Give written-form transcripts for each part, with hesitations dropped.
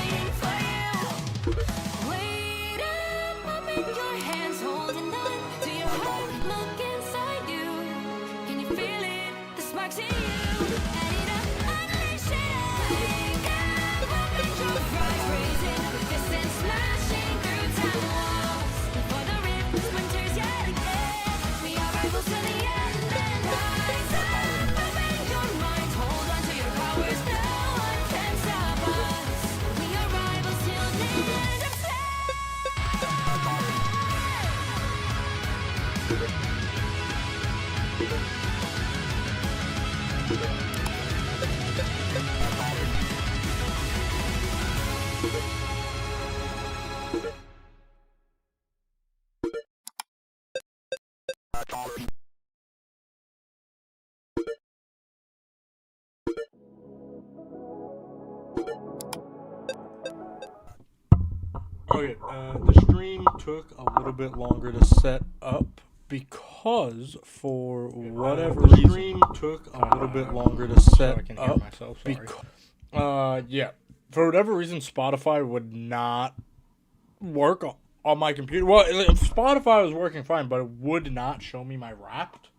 waiting for you. Wait up, open your hands, holding on to your heart. Look inside you. Can you feel it? The sparks in you. Add it up, unleash it up. Wake up, open your eyes, raising resistance, smashing through time walls. Before the rift splinters yet again, we are rivals to the end. And rise up, open your minds, hold on to your powers. No one can stop us. We are rivals till the end of time. Okay, the stream took a little bit longer to set up because for whatever reason, the stream took a little bit longer to set up. Yeah, for whatever reason, Spotify would not work on my computer. Well, Spotify was working fine, but it would not show me my Wrapped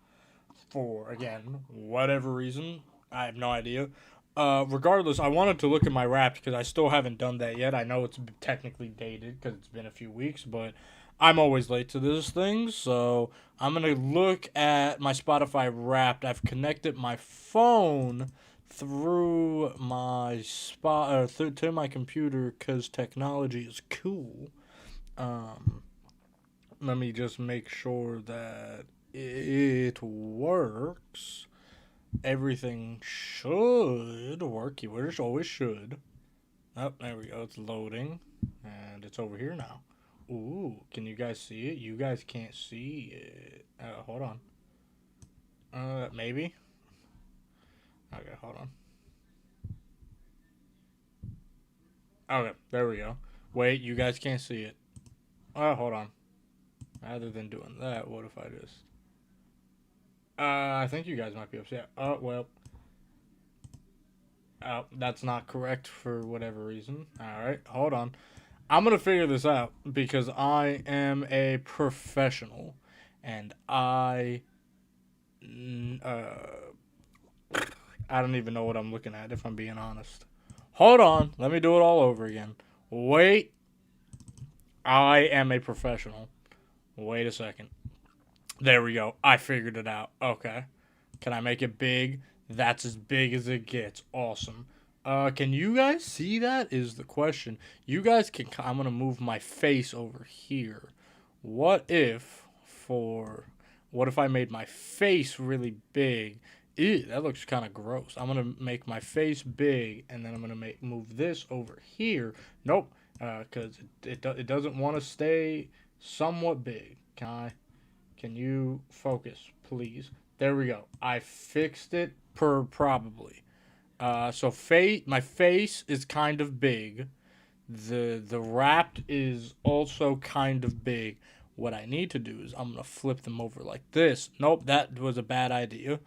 for, again, whatever reason. I have no idea. Regardless, I wanted to look at my Wrapped because I still haven't done that yet. I know it's technically dated because it's been a few weeks, but I'm always late to this thing, so I'm going to look at my Spotify Wrapped. I've connected my phone through my to my computer because technology is cool. Let me just make sure that it works. Everything should work. You always should. Oh, there we go. It's loading. And it's over here now. Ooh, can you guys see it? You guys can't see it. Hold on. Maybe? Okay, hold on. Okay, there we go. Wait, you guys can't see it. Oh, hold on. Rather than doing that, what if I just... I think you guys might be upset. Oh, well. Oh, that's not correct for whatever reason. Alright, hold on. I'm going to figure this out because I am a professional. And I don't even know what I'm looking at, if I'm being honest. Hold on. Let me do it all over again. Wait. I am a professional. Wait a second. There we go. I figured it out. Okay. Can I make it big? That's as big as it gets. Awesome. Can you guys see that is the question. You guys can... I'm going to move my face over here. What if I made my face really big? Ew, that looks kind of gross. I'm going to make my face big, and then I'm going to move this over here. Nope. Because it doesn't want to stay somewhat big. Can you focus, please? There we go. I fixed it probably. So my face is kind of big. The Wrapped is also kind of big. What I need to do is I'm going to flip them over like this. Nope, that was a bad idea.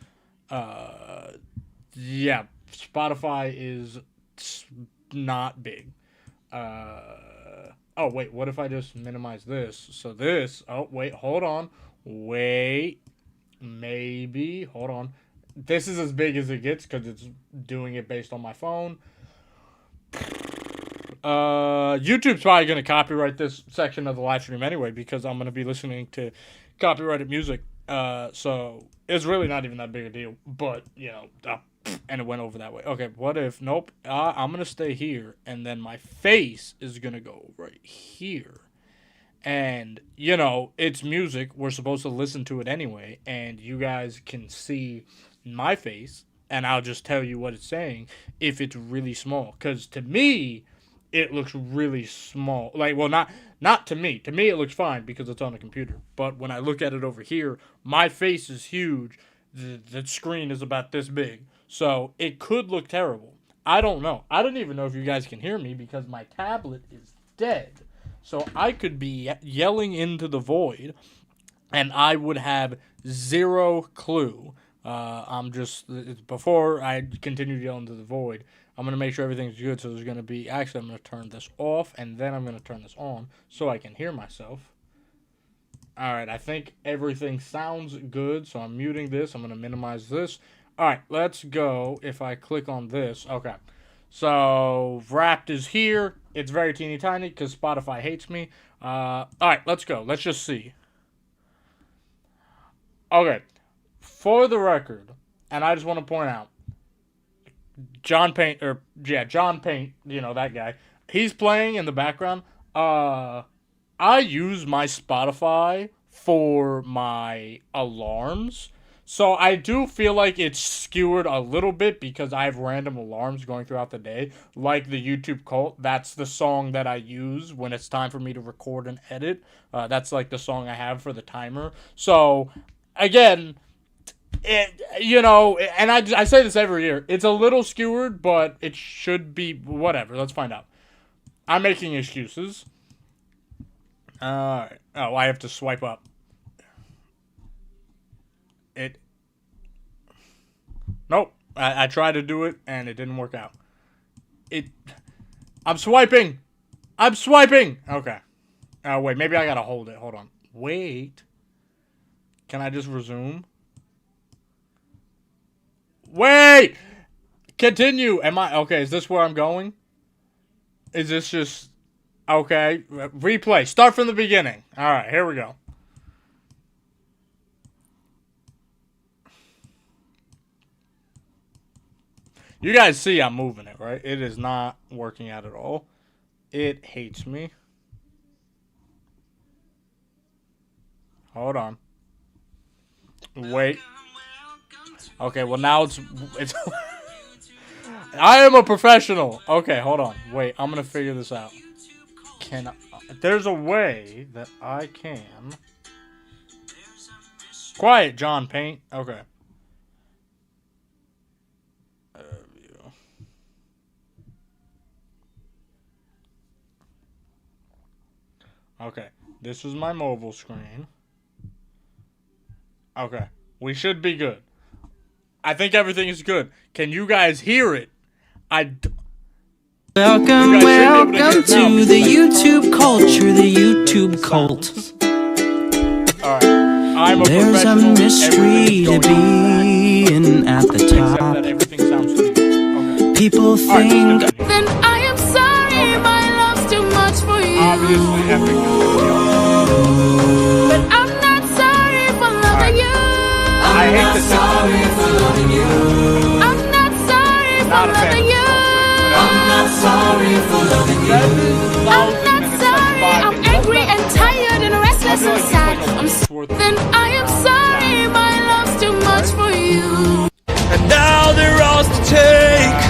Yeah, Spotify is not big. Oh, wait, what if I just minimize this? So this, oh, wait, hold on. Wait, maybe, hold on. This is as big as it gets because it's doing it based on my phone. YouTube's probably going to copyright this section of the live stream anyway because I'm going to be listening to copyrighted music. So it's really not even that big a deal. But, you know, and it went over that way. Okay, what if, nope, I'm going to stay here. And then my face is going to go right here. And, you know, it's music. We're supposed to listen to it anyway. And you guys can see my face. And I'll just tell you what it's saying if it's really small. Because to me, it looks really small. Like, well, not to me. To me, it looks fine because it's on a computer. But when I look at it over here, my face is huge. The screen is about this big. So it could look terrible. I don't know. I don't even know if you guys can hear me because my tablet is dead. So I could be yelling into the void, and I would have zero clue I'm just before I continue yelling to the void. I'm gonna make sure everything's good. So there's gonna be actually I'm gonna turn this off and then I'm gonna turn this on so I can hear myself. All right, I think everything sounds good. So I'm muting this. I'm gonna minimize this. All right, let's go. If I click on this, okay. So Wrapped is here. It's very teeny tiny because Spotify hates me. All right, let's go. Let's just see. Okay, for the record, and I just want to point out, John Paint, you know, that guy, he's playing in the background. I use my Spotify for my alarms, so I do feel like it's skewered a little bit because I have random alarms going throughout the day, like the YouTube Cult. That's the song that I use when it's time for me to record and edit. That's like the song I have for the timer. So, again, you know, and I say this every year. It's a little skewered, but it should be whatever. Let's find out. I'm making excuses. Alright. Oh, I have to swipe up. Nope. I tried to do it, and it didn't work out. I'm swiping! I'm swiping! Okay. Wait, maybe I gotta hold it. Hold on. Wait. Can I just resume? Wait! Continue! Okay, is this where I'm going? Is this just... Okay. Replay. Start from the beginning. Alright, here we go. You guys see I'm moving it, right? It is not working out at all. It hates me. Hold on. Wait. Okay, well now it's I am a professional. Okay, hold on. Wait, I'm gonna figure this out. There's a way that I can... Quiet, John Paint. Okay. Okay, this is my mobile screen. Okay, we should be good. I think everything is good. Can you guys hear it? Welcome to the YouTube culture, the YouTube cult. Alright, I'm a There's a mystery to being at the top. Except that everything sounds sweet. Okay. People think Then I am sorry, my love's too much for you. Obviously, everything But I'm not sorry for loving you. I hate this. Sorry for loving you. I'm not sorry for Not a fan. loving you. I'm not sorry for loving you. I'm not sorry. I'm angry and tired and restless inside. Then I am sorry, my love's too much for you. And now they're ours to take.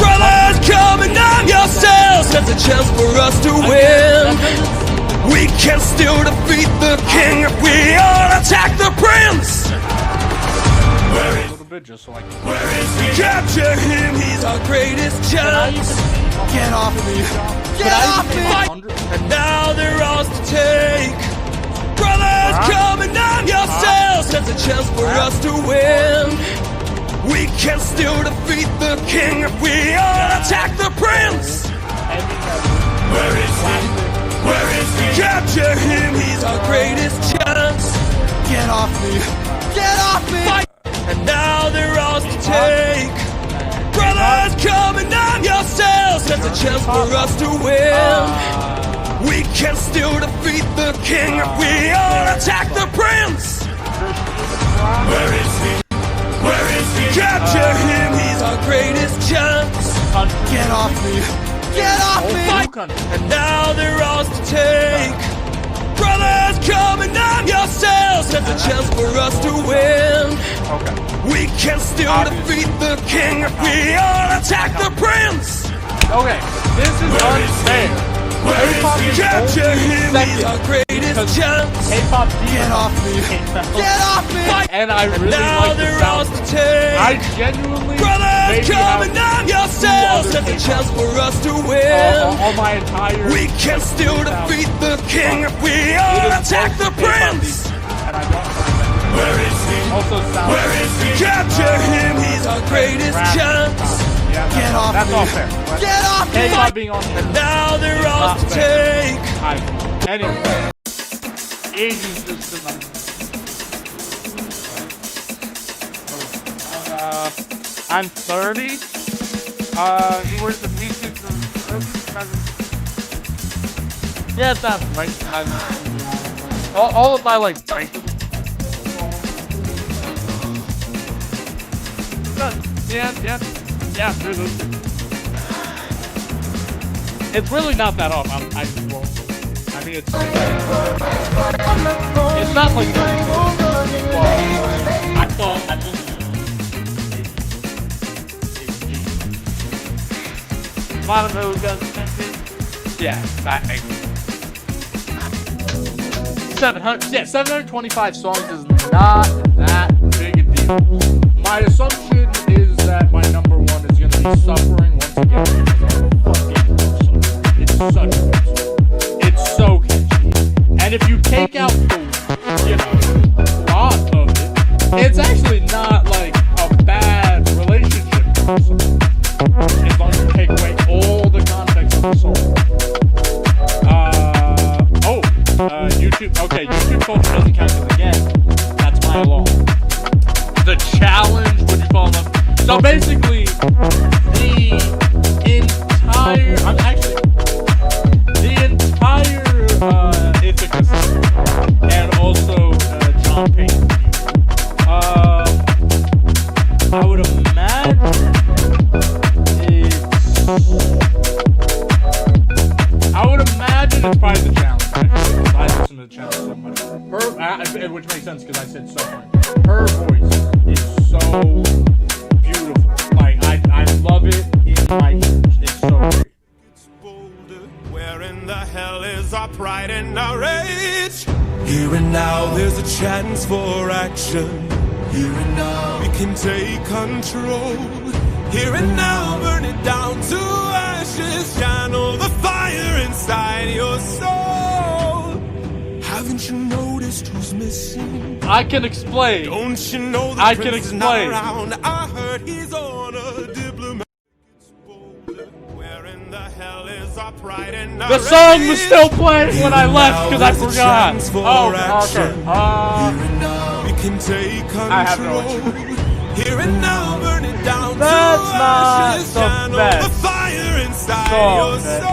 Brothers, come and arm yourselves. There's a chance for us to win. We can still defeat the king if we all attack the prince. A little bit just so I can... Capture him, he's our greatest chance. Get off me. Get off me. And now they're ours to take. Brothers, come and arm yourselves. There's a chance for us to win. We can still defeat the king if we all attack the prince. Where is he? Where is he? Capture him, he's our greatest chance. Get off me. Get off me. Fight. And now they're ours to take. Brothers, come and arm yourselves. There's a chance for us to win. We can still defeat the king if we all attack the prince. Where is he? Where is he? Capture him, he's our greatest chance. Get off me. Get off me. And now they're ours to take. Brothers, come and arm yourselves. There's a chance for us to win. We can still defeat the king if we all attack the prince. Okay, this is unfair. Capture him, he's our greatest chance. K-pop Get off me. Get off me. And I really Now like the they're sound. ours to take. I genuinely Brothers, maybe come have and arm yourselves. There's a chance for us to win. all my entire... We can still defeat the king if we all attack the prince. And I don't find that. Where is he? Also sounds. Where is he? Capture him, he's our greatest chance. Yeah, Get off that's me. all fair. Get off me. K-pop being on And now they're off to take. Anyway, Asian system. I'm 30. Where's the pieces? Yeah, that's right. All of my like. Yeah. There's a, it's really not that off. I mean, it's not like. I thought. A lot of those guys. Yeah, that makes 725 songs is not that big a deal. My assumption is that my number one is going to be Suffering once again. It's such a good song. It's so catchy. And if you take out the, plot of it, it's actually not like a bad relationship song. As long as you take away all the context of the song. YouTube. Okay, YouTube culture doesn't count because again, that's my alarm. The challenge, would you follow up? So basically, the entire Ithaca and also John Payne. I would imagine it's probably the challenge. I listen to the challenge so much. Which makes sense because I said Suffering. Her voice is so beautiful. Like I love it in my ears. It's so great. Where in the hell is our pride and our rage? Here and now, there's a chance for action. Here and now, we can take control. Here and now, burn it down to ashes. Channel the fire inside your soul. Haven't you noticed who's missing? I can explain. Don't you know the prince is not around? I heard he's on a diplomat. Where in the hell is our pride and our The song was still playing when I left because I forgot. Oh, okay. We can take control. I have no idea. Here and now, burn it down. That's not the best the fire inside song. your soul.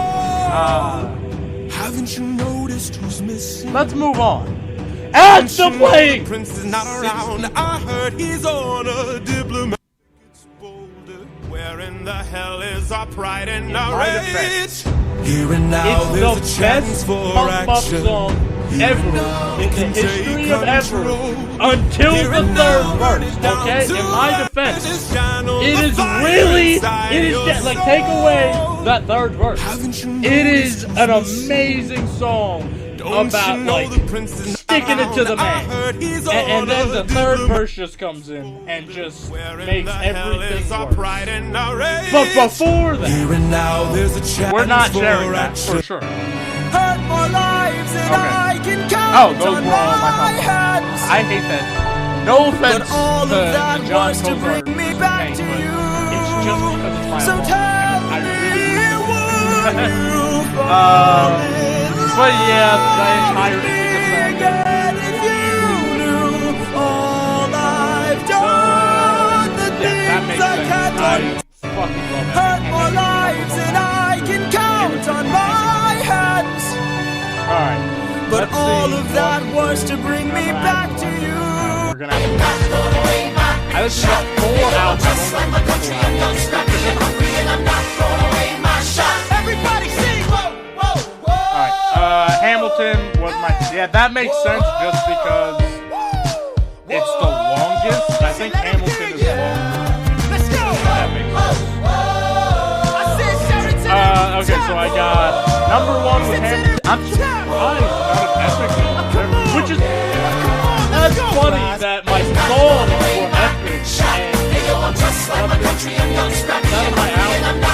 Haven't you noticed who's missing? Let's move on. And still playing. The prince is not around. I heard he's on a diplomat. Where in the hell is our pride and our rage? Here and now, It's there's the a chance best for pump-up action. song ever in the history of ever until the third verse. Okay, in my defense, it is really, like take away that third verse. It is an amazing song about like sticking it to the man, and then the third verse just comes in and just makes everything work. But before that, we're not sharing that for sure. Oh, those were all my thoughts. I hate that. No offense to John Cozart, but it's just because it's my fault. I really but yeah, the entire Ithaca song. Yeah, that makes sense. I fucking love it. Hurt more lives than I can count on my hands. Alright. But all of that was to bring me back to you. We're gonna have to I listened to 4 albums. Everybody sing! Alright, Hamilton was my... Yeah, that makes sense just because it's the longest. I think Hamilton is the longest. Let's go! That makes sense. Okay, so I got number 1 with Hamilton. I'm surprised not an epic. Which is... That's funny that my songs were epic and none of my albums.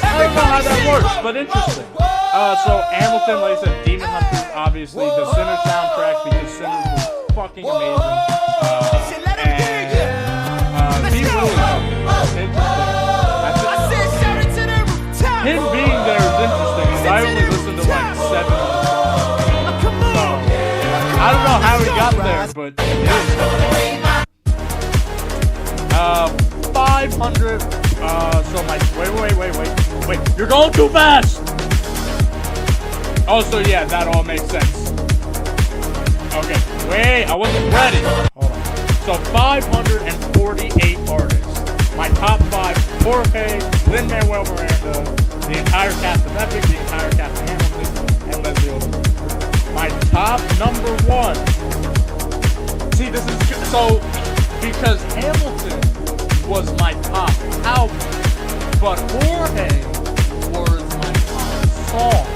I don't know how that works, but interesting. So Hamilton, like I said, Demon Hunters, obviously, the Sinner soundtrack, because Sinner was fucking amazing. He really him being there is interesting. 'Cause I only listened to like 7 of the songs. So, I don't know how he got there, but it is. 500. So my wait. You're going too fast. Oh, so yeah, that all makes sense. Okay, wait, I wasn't ready. Hold on. So 548 artists. My top 5: Jorge, Lin-Manuel Miranda, the entire cast of Epic, the entire cast of Hamilton, and Leslie Odom. My top number 1. See, this is so because Hamilton was my top album, but Jorge was my top song.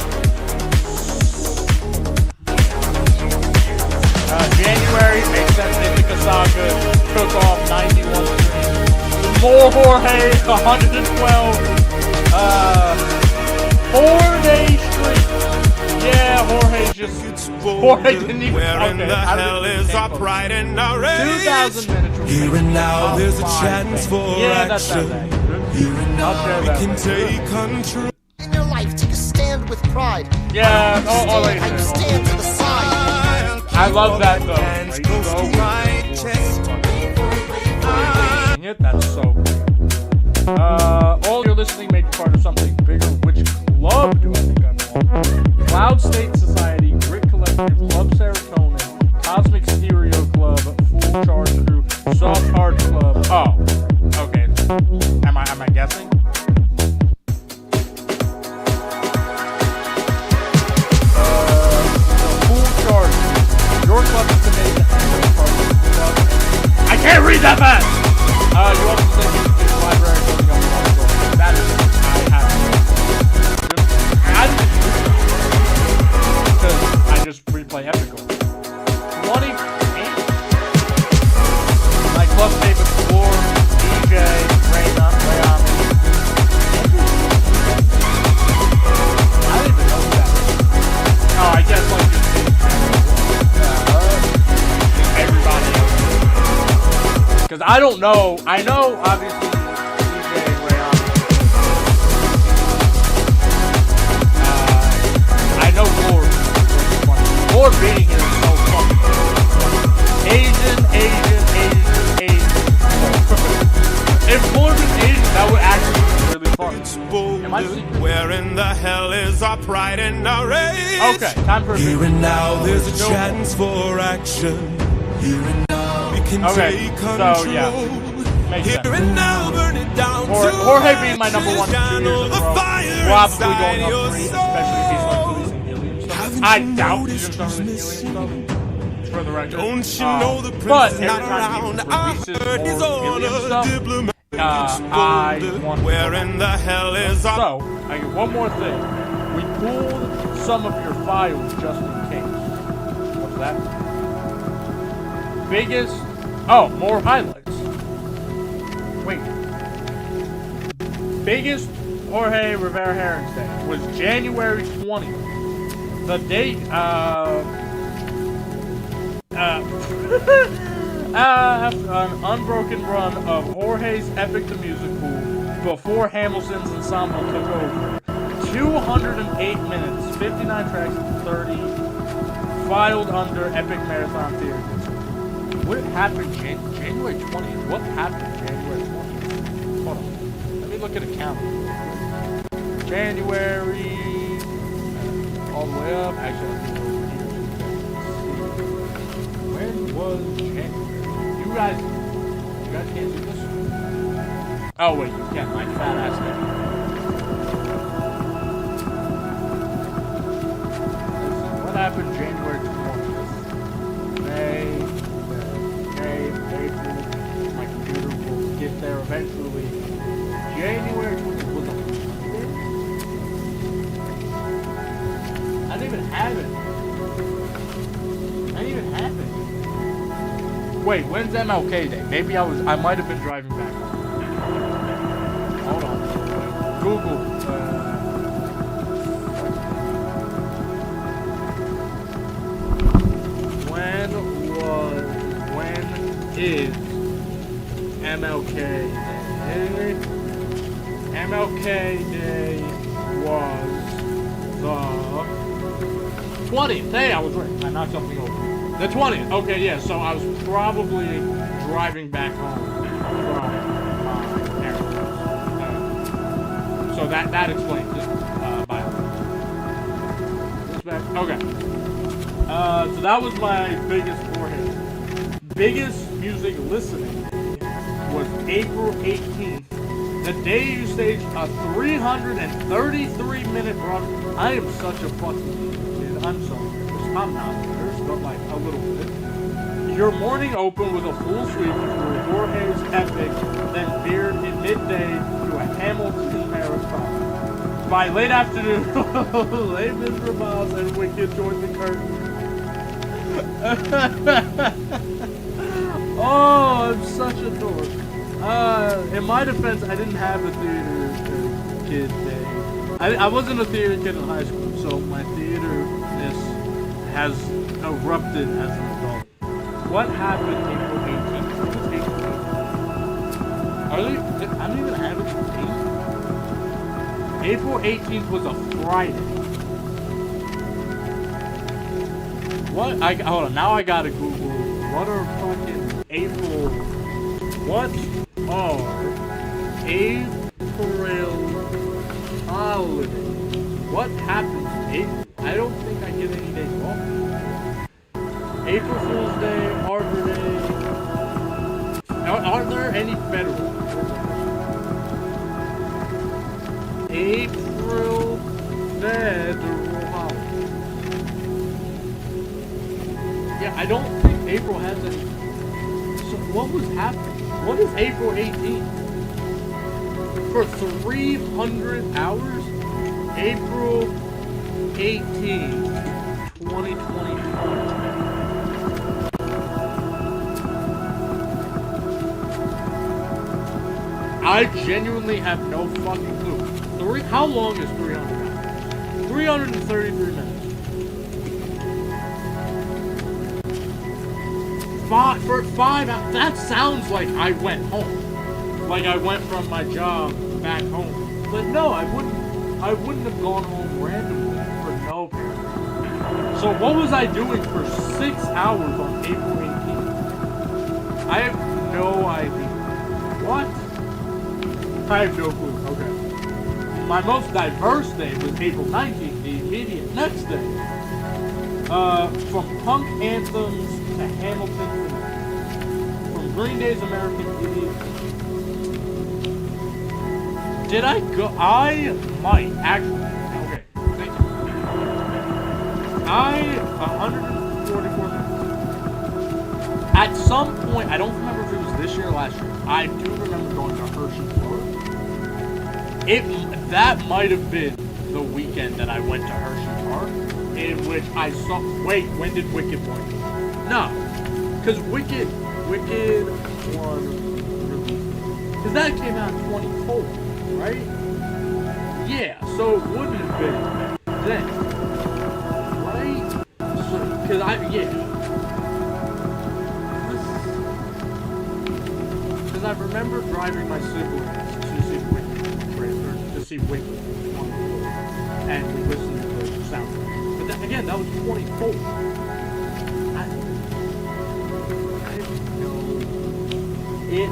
January makes sense. Mythica Saga took off 91 streams. More Jorge, 112. 4-day streak. Yeah, Jorge didn't even. Where in the hell is our pride and our rage? 2,000 minutes. Here and now, there's a chance for action. Here and now, we can take control. In your life, take a stand with pride. Yeah, I stand to the side. I love that though. That's so cool. All you're listening may be part of something bigger. Which club do I think I'm on? Cloud State Society, Grit Collective, Club Serotonin, Cosmic Stereo Club, Full Charge Crew, Soft Hard Club. Oh, okay. Am I guessing? Your club is to make the annual part of the club. I can't read that fast! You also say music library going up. That is, because I just replay Epic. 20. My club favorite floor, DJ, Rayami. I didn't even know that. Oh, I guess like just everybody else. Because I don't know. I know, obviously, DJ and Rayon. I know Lord. Lord being here is so fucking good. Asian. If Lord was Asian, that would actually be really fun. Am I secret? Where in the hell is our pride and our rage? Okay, time for a Here and now, there's a No. chance for action. Here and now, we can take control. So yeah, makes Here sense. and now, burn it down. Jorge being my number 1 2 years in a row, probably inside going up your 3, soul. especially if he's like releasing Helium stuff. Haven't I you doubt he's noticed gonna start he's releasing Helium stuff. For the record. Don't you know the But prince is every not time he around? I releases heard he's more on Helium a stuff, diplomat. I want Where in the hell is our... So, I get one more thing. We pulled some of your files just in case. What's that? Biggest... Oh, more highlights. Wait. Biggest Jorge Rivera Herring's Day was January 20th. The date, an unbroken run of Jorge's Epic the Musical before Hamilton's ensemble took over. 208 minutes, 59 tracks, and 30 filed under Epic Marathon Theater. What happened January 20th? What happened January 20th? Hold on. Let me look at a calendar. January, all the way up. Actually, I'll do it over here. When was January? You guys can't do this? Oh, wait, you can. My fat ass can. What happened January 20th? May, April. My computer will get there eventually. January 20th was a Monday? I didn't even have it. Wait, when's MLK Day? Maybe I might have been driving back. Hold on. Google. When was is MLK Day. MLK Day was the 20th. Hey, I was right. I knocked something over. The 20th. Okay, yeah. So I was probably driving back home from my parents' house. So that explains it. Okay. So that was my biggest forehead. Biggest music listening was April 18th. The day you staged a 333-minute run. I am such a fucking kid. I'm sorry. I'm not embarrassed, but like a little bit. Your morning opened with a full sweep through Jorge's Epic, then veered in midday to a Hamilton marathon. By late afternoon, Les Miserables and Wicked joined the curtain. Oh, I'm such a dork. In my defense, I didn't have a theater kid day. I wasn't a theater kid in high school, so my theater-ness has erupted as an adult. What happened April 18th? What was April 18th? Are they? I don't even have it. April 18th was a Friday. What? Hold on. Now I gotta Google. What are fucking April? What are April holidays? What happens in April? I don't think I get any days off. April Fool's Day, Arbor Day. Are there any federal? April federal holidays. Yeah, I don't think April has any. So what was happening? What is April 18th? For 300 hours? April 18th, 2024. I genuinely have no fucking clue. How long is 300 hours? 333 minutes. For 5 hours. That sounds like I went home. Like I went from my job back home. But no, I wouldn't have gone home randomly for no reason. So what was I doing for 6 hours on April 18th? I have no idea. What? I have no clue. Okay. My most diverse day was April 19th, the immediate next day. From punk anthems to Hamilton, from Green Day's American Idiot. Did I go? I might actually. Okay, thank you. 144 minutes. At some point, I don't remember if it was this year or last year. I do remember going to Hershey Park. That might have been the weekend that I went to Hershey Park, in which I saw. Wait, when did Wicked one? No, because Wicked one released. Because that came out in 2024, right? Yeah, so it wouldn't have been then, right? Because Because I remember driving my siblings to see Wicked. And we listened to the soundtrack. But then, again, that was 24. I didn't know it.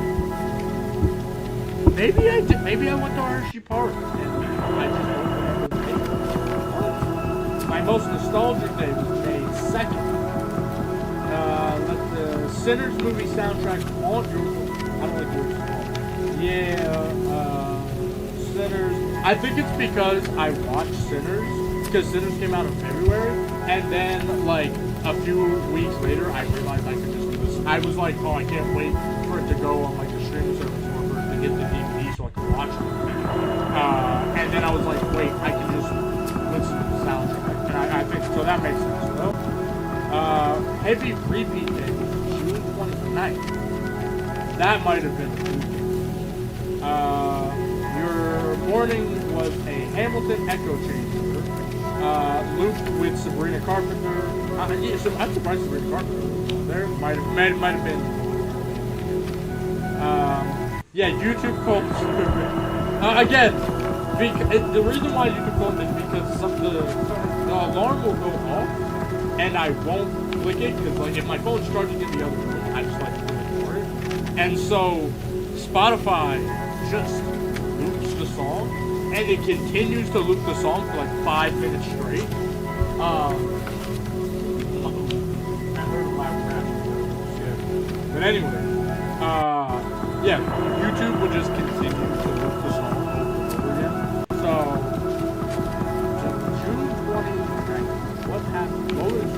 Maybe I did. Maybe I went to Hershey Park and I just don't remember the date. My most nostalgic day was May 2nd. Let the Sinners movie soundtrack haunt your. I don't like words. Yeah. Sinners. I think it's because I watched Sinners, because Sinners came out in February, and then like a few weeks later, I realized I could just listen. I was like, oh, I can't wait for it to go on like the streaming service or for it to get the DVD so I can watch it. And then I was like, wait, I can just listen to the soundtrack, and I think so. That makes sense, though. Heavy repeat day was June 29th. That might have been the weekend. Your morning was a Hamilton echo chamber, looped with Sabrina Carpenter. I'm surprised Sabrina Carpenter was on there. Might have been. Yeah, YouTube called again. The reason why YouTube called it is because the alarm will go off, and I won't click it because like if my phone's charging in the other room, I just like to ignore it. And so Spotify just loops the song, and it continues to loop the song for like 5 minutes straight. I heard a loud crash. But anyway, yeah, YouTube will just continue to loop the song over and over again. So, June 29th, what happened? What was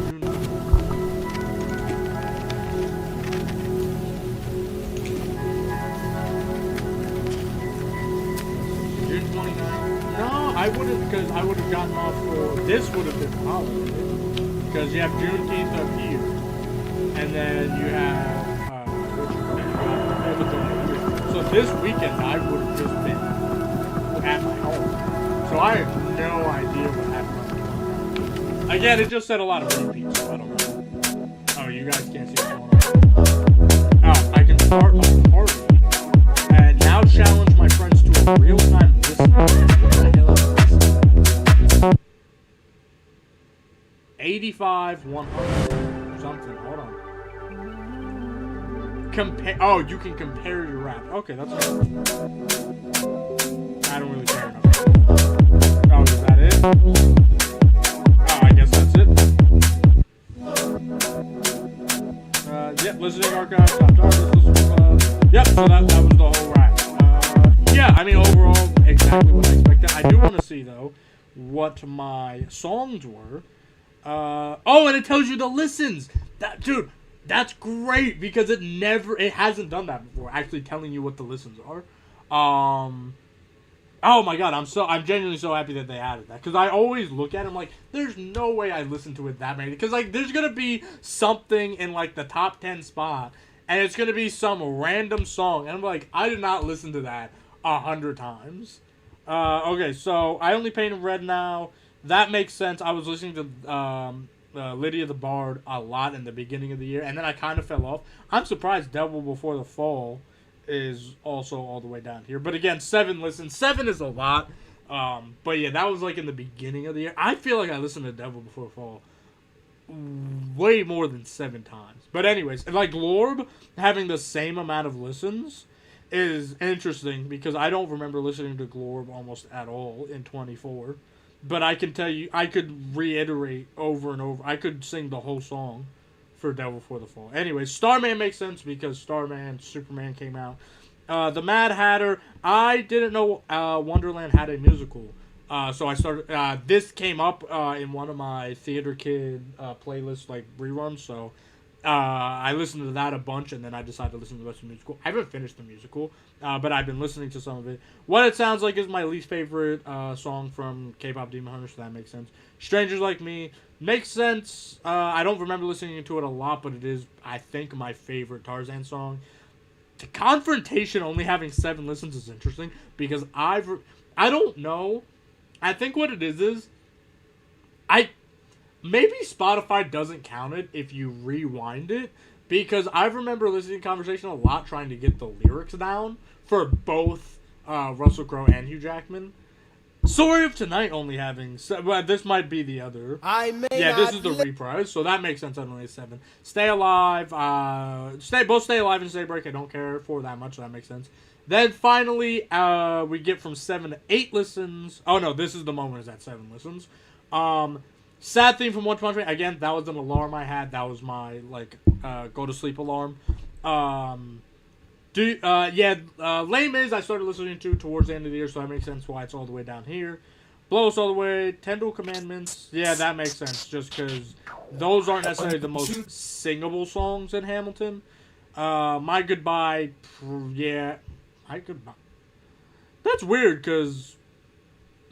June 29th? June 29th? No, I wouldn't, because I would have gotten off for, this would have been holiday. Because you have Juneteenth up here, and then you have, so this weekend I would have just been at my home. So I have no idea what happened. Again, it just said a lot of repeats, so I don't know. Oh, you guys can't see what's going on. Oh, I can start my party. And now challenge my friends to a real-time listen. What the hell is this? 85, 100, something. Hold on. Oh, you can compare your rap. Okay, that's fine. I don't really care enough. Oh, is that it? Oh, I guess that's it. Yep, listening archive, top artist, yep, so that was the whole rap. Yeah, I mean, overall, exactly what I expected. I do want to see, though, what my songs were. Oh, and it tells you the listens. Dude, that's great because it hasn't done that before. Actually telling you what the listens are. Oh my god, I'm genuinely so happy that they added that because I always look at them like there's no way I listen to it that many because like there's gonna be something in like the top 10 spot and it's gonna be some random song and I'm like I did not listen to that 100 times. Okay, so I only painted red now. That makes sense. I was listening to Lydia the Bard a lot in the beginning of the year, and then I kind of fell off. I'm surprised Devil Before the Fall is also all the way down here. But again, 7 listens. 7 is a lot. But yeah, that was like in the beginning of the year. I feel like I listened to Devil Before the Fall way more than 7 times. But anyways, like Glorb having the same amount of listens is interesting because I don't remember listening to Glorb almost at all in 24. But I can tell you, I could reiterate over and over. I could sing the whole song for Devil Before the Fall. Anyway, Starman makes sense because Starman, Superman came out. The Mad Hatter, I didn't know Wonderland had a musical. So I started, this came up in one of my Theater Kid playlists, like reruns. So I listened to that a bunch, and then I decided to listen to the rest of the musical. I haven't finished the musical, but I've been listening to some of it. What It Sounds Like is my least favorite song from K-Pop Demon Hunter, so that makes sense. Strangers Like Me makes sense. I don't remember listening to it a lot, but it is, I think, my favorite Tarzan song. The Confrontation only having 7 listens is interesting, because I don't know. I think what it is maybe Spotify doesn't count it if you rewind it, because I remember listening to Conversation a lot trying to get the lyrics down for both Russell Crowe and Hugh Jackman. Story of Tonight only having... Well, this might be the other. This is the reprise, so that makes sense on only 7. Stay Alive. Both Stay Alive and Stay Break, I don't care for that much, so that makes sense. Then finally, we get from 7 to 8 listens. Oh no, this is the moment is at 7 listens. Sad Theme from One Punch Man. Again, that was an alarm I had. That was my, go to sleep alarm. Lame Is I started listening to towards the end of the year, so that makes sense why it's all the way down here. Blow Us All the Way, 10 Commandments. Yeah, that makes sense, just because those aren't necessarily the most singable songs in Hamilton. My Goodbye, My Goodbye. That's weird, because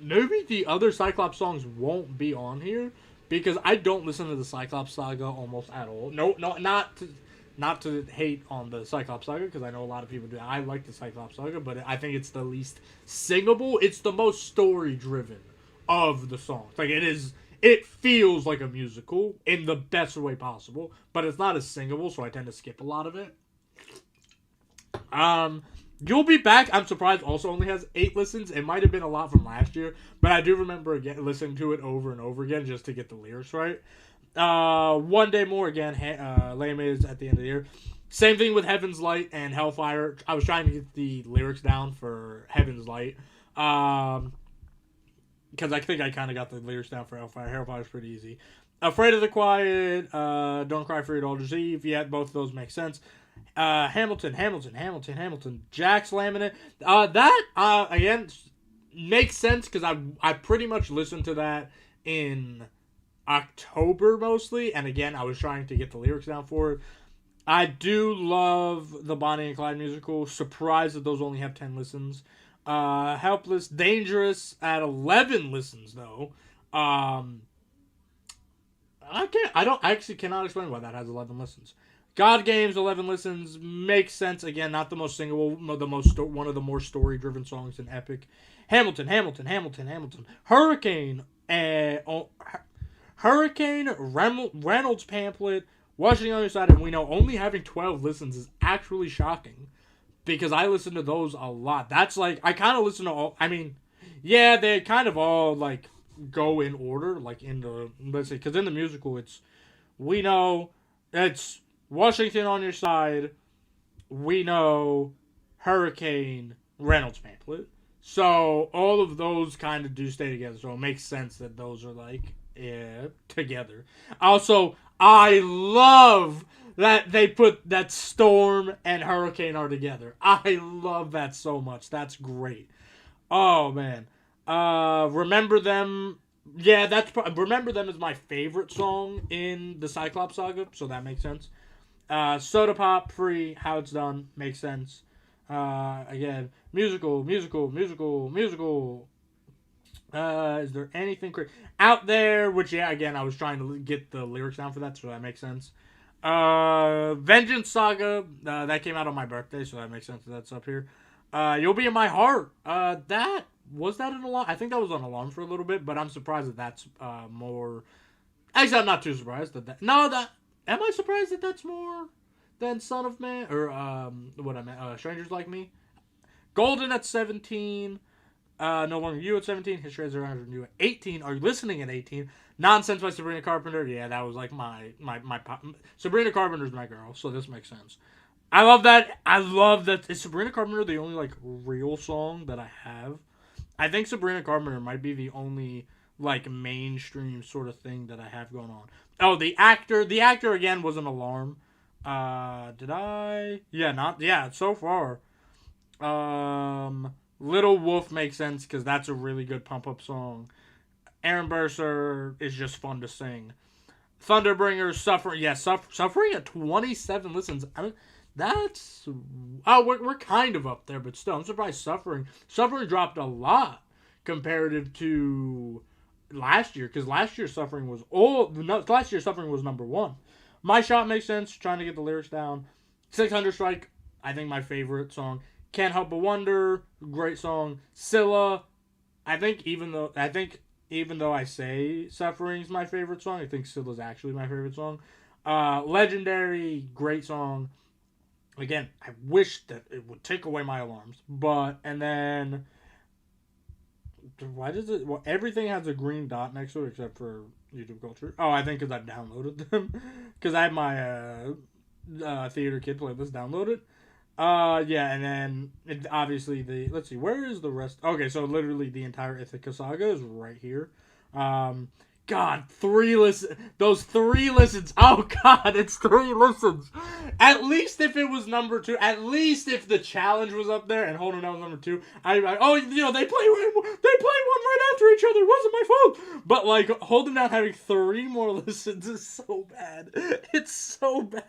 maybe the other Cyclops songs won't be on here, because I don't listen to the Cyclops Saga almost at all. No, not to hate on the Cyclops Saga, because I know a lot of people do. I like the Cyclops Saga, but I think it's the least singable. It's the most story-driven of the songs. It feels like a musical in the best way possible, but it's not as singable, so I tend to skip a lot of it. You'll Be Back, I'm surprised, also only has 8 listens. It might have been a lot from last year, but I do remember again listening to it over and over again just to get the lyrics right. One Day More, again, Les Mis at the end of the year. Same thing with Heaven's Light and Hellfire. I was trying to get the lyrics down for Heaven's Light. Because I think I kind of got the lyrics down for Hellfire. Hellfire's pretty easy. Afraid of the Quiet, Don't Cry for Your Daughter's Eve. Yeah, both of those make sense. Hamilton. Jack slamming it. Again, makes sense because I pretty much listened to that in October mostly. And again, I was trying to get the lyrics down for it. I do love the Bonnie and Clyde musical. Surprised that those only have 10 listens. Helpless, Dangerous at 11 listens though. I actually cannot explain why that has 11 listens. God Games, 11 listens, makes sense. Again, not the most singable, one of the more story-driven songs in Epic. Hamilton. Hurricane, Reynolds Pamphlet, Watching on Your Side, and We Know only having 12 listens is actually shocking. Because I listen to those a lot. That's like, I kind of listen to all, I mean, yeah, they kind of all, like, go in order, like, in the, let's say, because in the musical, it's, We Know, it's Washington on Your Side, We Know, Hurricane, Reynolds Pamphlet. So, all of those kind of do stay together, so it makes sense that those are, like, together. Also, I love that they put that Storm and Hurricane are together. I love that so much. That's great. Oh, man. Remember Them. Yeah, Remember Them is my favorite song in the Cyclops saga, so that makes sense. Soda Pop, Free, How It's Done, makes sense. Again, musical. Is there anything Out There, which, yeah, again, I was trying to get the lyrics down for that, so that makes sense. Vengeance Saga, that came out on my birthday, so that makes sense that's up here. You'll Be in My Heart, was that an alarm? I think that was an alarm for a little bit, but I'm surprised that that's, more, actually, I'm not too surprised am I surprised that that's more than Son of Man, or, Strangers Like Me? Golden at 17, No Longer You at 17, History Has Around You at 18, Are You Listening at 18, Nonsense by Sabrina Carpenter, yeah, that was like my pop. Sabrina Carpenter's my girl, so this makes sense. I love that, is Sabrina Carpenter the only, like, real song that I have? I think Sabrina Carpenter might be the only, like, mainstream sort of thing that I have going on. Oh, the actor again was an alarm. Did I? Yeah, so far. Little Wolf makes sense because that's a really good pump-up song. Aaron Burser is just fun to sing. Thunderbringer, Suffering. Yeah, Suffering at 27 listens. I mean, that's... Oh, we're kind of up there, but still, I'm surprised Suffering dropped a lot comparative to last year, because last year Suffering was number 1. My Shot makes sense, trying to get the lyrics down. 600 Strike, I think my favorite song. Can't Help But Wonder, great song. Scylla, I think even though I say Suffering's my favorite song, I think Scylla's actually my favorite song. Legendary, great song. Again, I wish that it would take away my alarms. And then, why does it, well, everything has a green dot next to it except for YouTube Culture. Oh, I think because I've downloaded them. Because I have my Theater Kid playlist downloaded. Yeah, and then, obviously, let's see, where is the rest? Okay, so literally the entire Ithaca saga is right here. God, 3 listens. Those 3 listens. Oh, God, it's 3 listens. At least if it was number 2. At least if the challenge was up there and Holding Out was number 2. I'd be like, oh, they play one right after each other. It wasn't my fault. But, like, Holding Out having 3 more listens is so bad. It's so bad.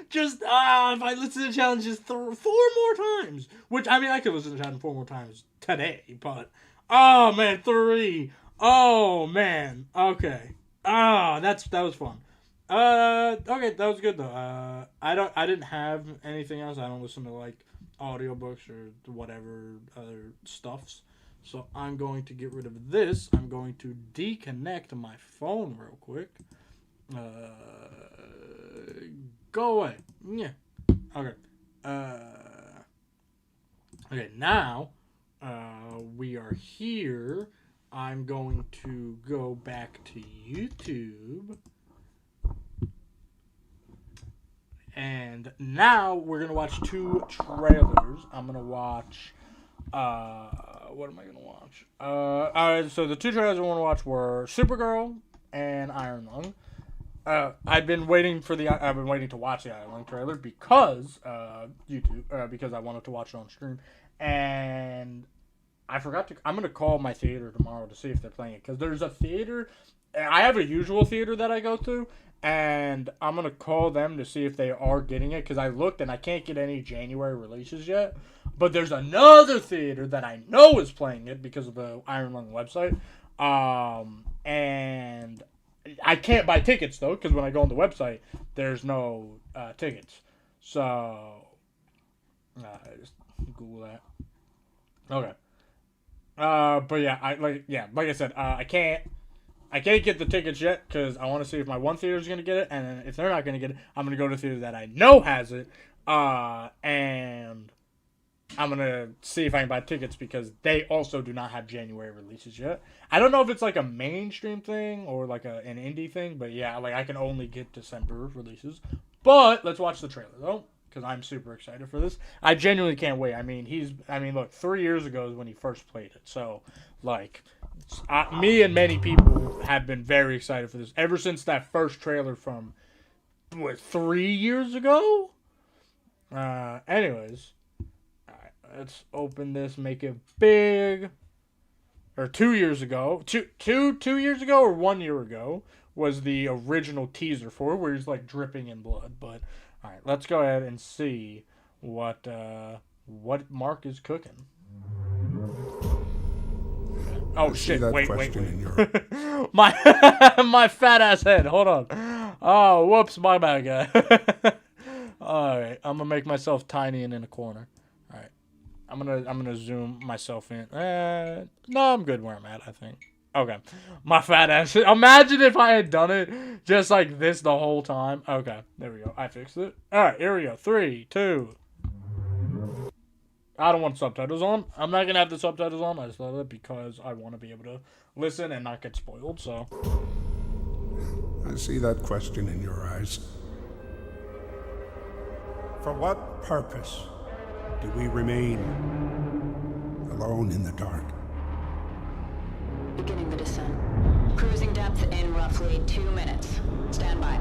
Just, if I listen to challenges 4 more times. Which, I mean, I could listen to challenge 4 more times today. But, oh, man, 3. Oh, man. Okay. That was fun. Okay, that was good, though. I didn't have anything else. I don't listen to, like, audiobooks or whatever other stuffs. So I'm going to get rid of this. I'm going to deconnect my phone real quick. Go away. Yeah. Okay. Okay, now we are here. I'm going to go back to YouTube. And now we're going to watch 2 trailers. I'm going to watch... what am I going to watch? Alright, so the 2 trailers I want to watch were Supergirl and Iron Lung. I've been waiting to watch the Iron Lung trailer because YouTube, because I wanted to watch it on stream, and I forgot to. I'm gonna call my theater tomorrow to see if they're playing it because there's a theater. I have a usual theater that I go to, and I'm gonna call them to see if they are getting it because I looked and I can't get any January releases yet. But there's another theater that I know is playing it because of the Iron Lung website, and I can't buy tickets though because when I go on the website, there's no tickets. So just Google that. Okay. But yeah, like I said, I can't get the tickets yet because I want to see if my one theater is gonna get it, and then if they're not gonna get it, I'm gonna go to the theater that I know has it, and I'm gonna see if I can buy tickets because they also do not have January releases yet. I don't know if it's like a mainstream thing or like an indie thing, but yeah, like I can only get December releases. But let's watch the trailer though, because I'm super excited for this. I genuinely can't wait. I mean, look, 3 years ago is when he first played it, so like, me and many people have been very excited for this ever since that first trailer from 3 years ago. Anyways. Let's open this, make it big. Or 2 years ago. Two years ago or 1 year ago was the original teaser for it, where he's like dripping in blood. But alright, let's go ahead and see what Mark is cooking. Oh shit, wait. my fat ass head, hold on. Oh, whoops, my bad guy. Alright, I'm gonna make myself tiny and in a corner. Alright. I'm gonna zoom myself in. No, I'm good where I'm at, I think. Okay. My fat ass. Imagine if I had done it just like this the whole time. Okay, there we go. I fixed it. Alright, here we go. 3, 2. I don't want subtitles on. I'm not gonna have the subtitles on. I just love it because I want to be able to listen and not get spoiled, so. I see that question in your eyes. For what purpose do we remain alone in the dark? Beginning the descent. Cruising depth in roughly 2 minutes. Stand by.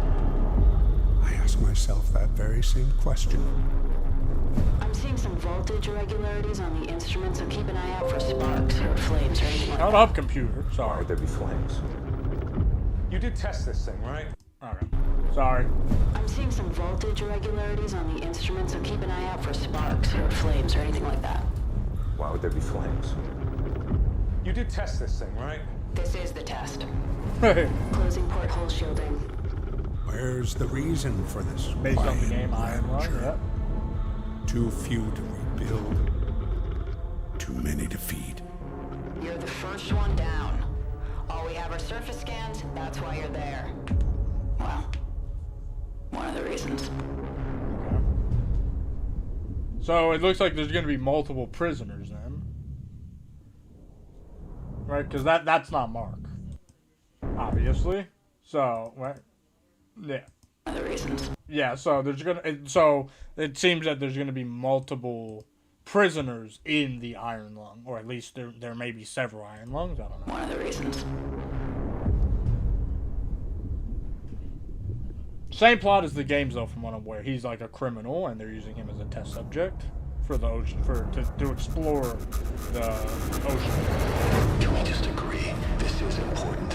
I ask myself that very same question. I'm seeing some voltage irregularities on the instrument, so keep an eye out for sparks or flames or anything like Shut that. up, computer. Sorry. There'd be flames. You did test this thing, right? Okay. Sorry. I'm seeing some voltage irregularities on the instrument, so keep an eye out for sparks or flames or anything like that. Why would there be flames? You did test this thing, right? This is the test. Based Closing porthole shielding. Where's the reason for this? on the quiet game Iron Lung, rapture? yep. Too few to rebuild, too many to feed. You're the first one down. All we have are surface scans, that's why you're there. Well, one of the reasons. So it looks like there's going to be multiple prisoners then. Right? Because that's not Mark. Obviously. So, right? Yeah. One of the reasons. Yeah, so it seems that there's going to be multiple prisoners in the Iron Lung. Or at least there may be several Iron Lungs. I don't know. One of the reasons. Same plot as the games, though, from what I'm aware. He's like a criminal, and they're using him as a test subject for the ocean, to explore the ocean. Can we just agree this is important?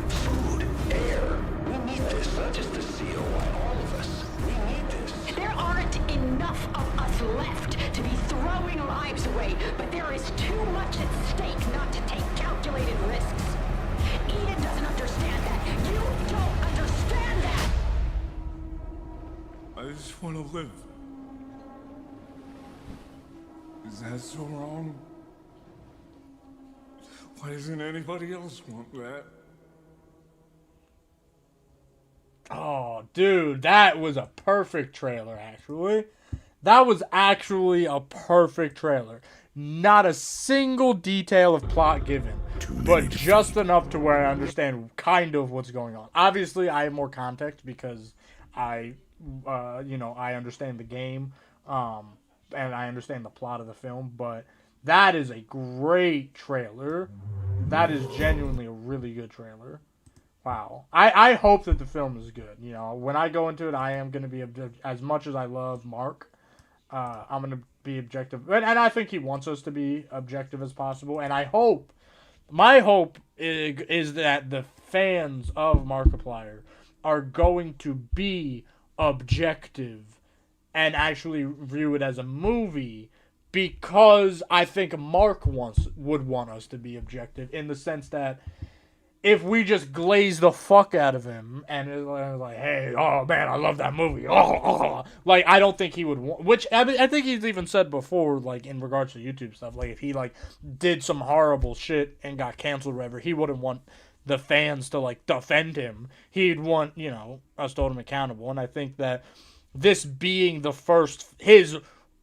Food, air. We need this, not just the COI, all of us. We need this. There aren't enough of us left to be throwing lives away, but there is too much at stake not to take calculated risks. Eden doesn't understand that. You don't understand that. I just want to live. Is that so wrong? Why doesn't anybody else want that? Oh, dude, that was a perfect trailer, actually. That was actually a perfect trailer. Not a single detail of plot given, but just enough to where I understand kind of what's going on. Obviously, I have more context because I understand the game, and I understand the plot of the film, but that is a great trailer. That is genuinely a really good trailer. Wow. I hope that the film is good. You know, when I go into it, I am going to be, as much as I love Mark, I'm going to be objective. And I think he wants us to be objective as possible. And my hope is that the fans of Markiplier are going to be objective and actually view it as a movie, because I think Mark would want us to be objective, in the sense that if we just glaze the fuck out of him and it's like, hey, oh man, I love that movie. Like, I don't think he would want, which I think he's even said before, like in regards to YouTube stuff, like if he like did some horrible shit and got canceled or whatever, he wouldn't want the fans to like defend him. He'd want, us to hold him accountable. And I think that this being his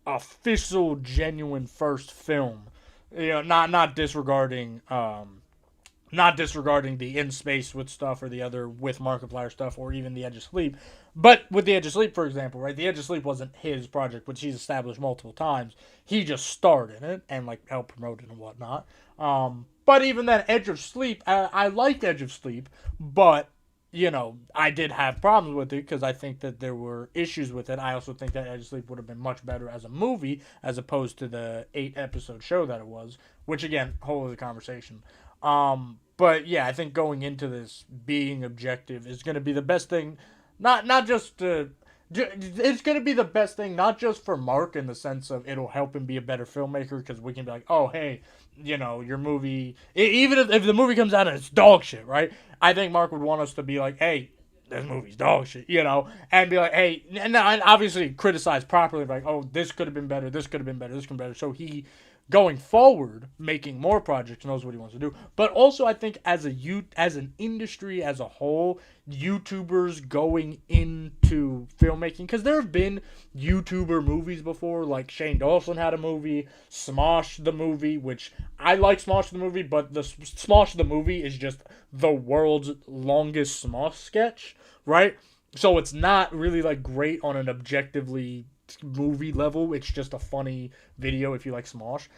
official, genuine first film, not disregarding the In Space with stuff or the other with Markiplier stuff or even The Edge of Sleep. But with The Edge of Sleep, for example, right? The Edge of Sleep wasn't his project, which he's established multiple times. He just starred in it and like helped promote it and whatnot. But even that Edge of Sleep, I liked Edge of Sleep, but I did have problems with it because I think that there were issues with it. I also think that Edge of Sleep would have been much better as a movie as opposed to the 8-episode show that it was, which again, whole other conversation. But yeah, I think going into this, being objective is going to be the best thing, it's going to be the best thing, not just for Mark in the sense of it'll help him be a better filmmaker, because we can be like, oh, hey, your movie, even if the movie comes out and it's dog shit, right? I think Mark would want us to be like, hey, this movie's dog shit, and be like, hey, and obviously criticize properly, like, oh, this could have been better, this could have been better, this could have been better, so he, going forward, making more projects, knows what he wants to do. But also, I think as an industry as a whole, YouTubers going into filmmaking, because there have been YouTuber movies before, like Shane Dawson had a movie, Smosh the movie, which I like Smosh the movie, but the Smosh the movie is just the world's longest Smosh sketch, right? So it's not really like great on an objectively movie level. It's just a funny video if you like Smosh.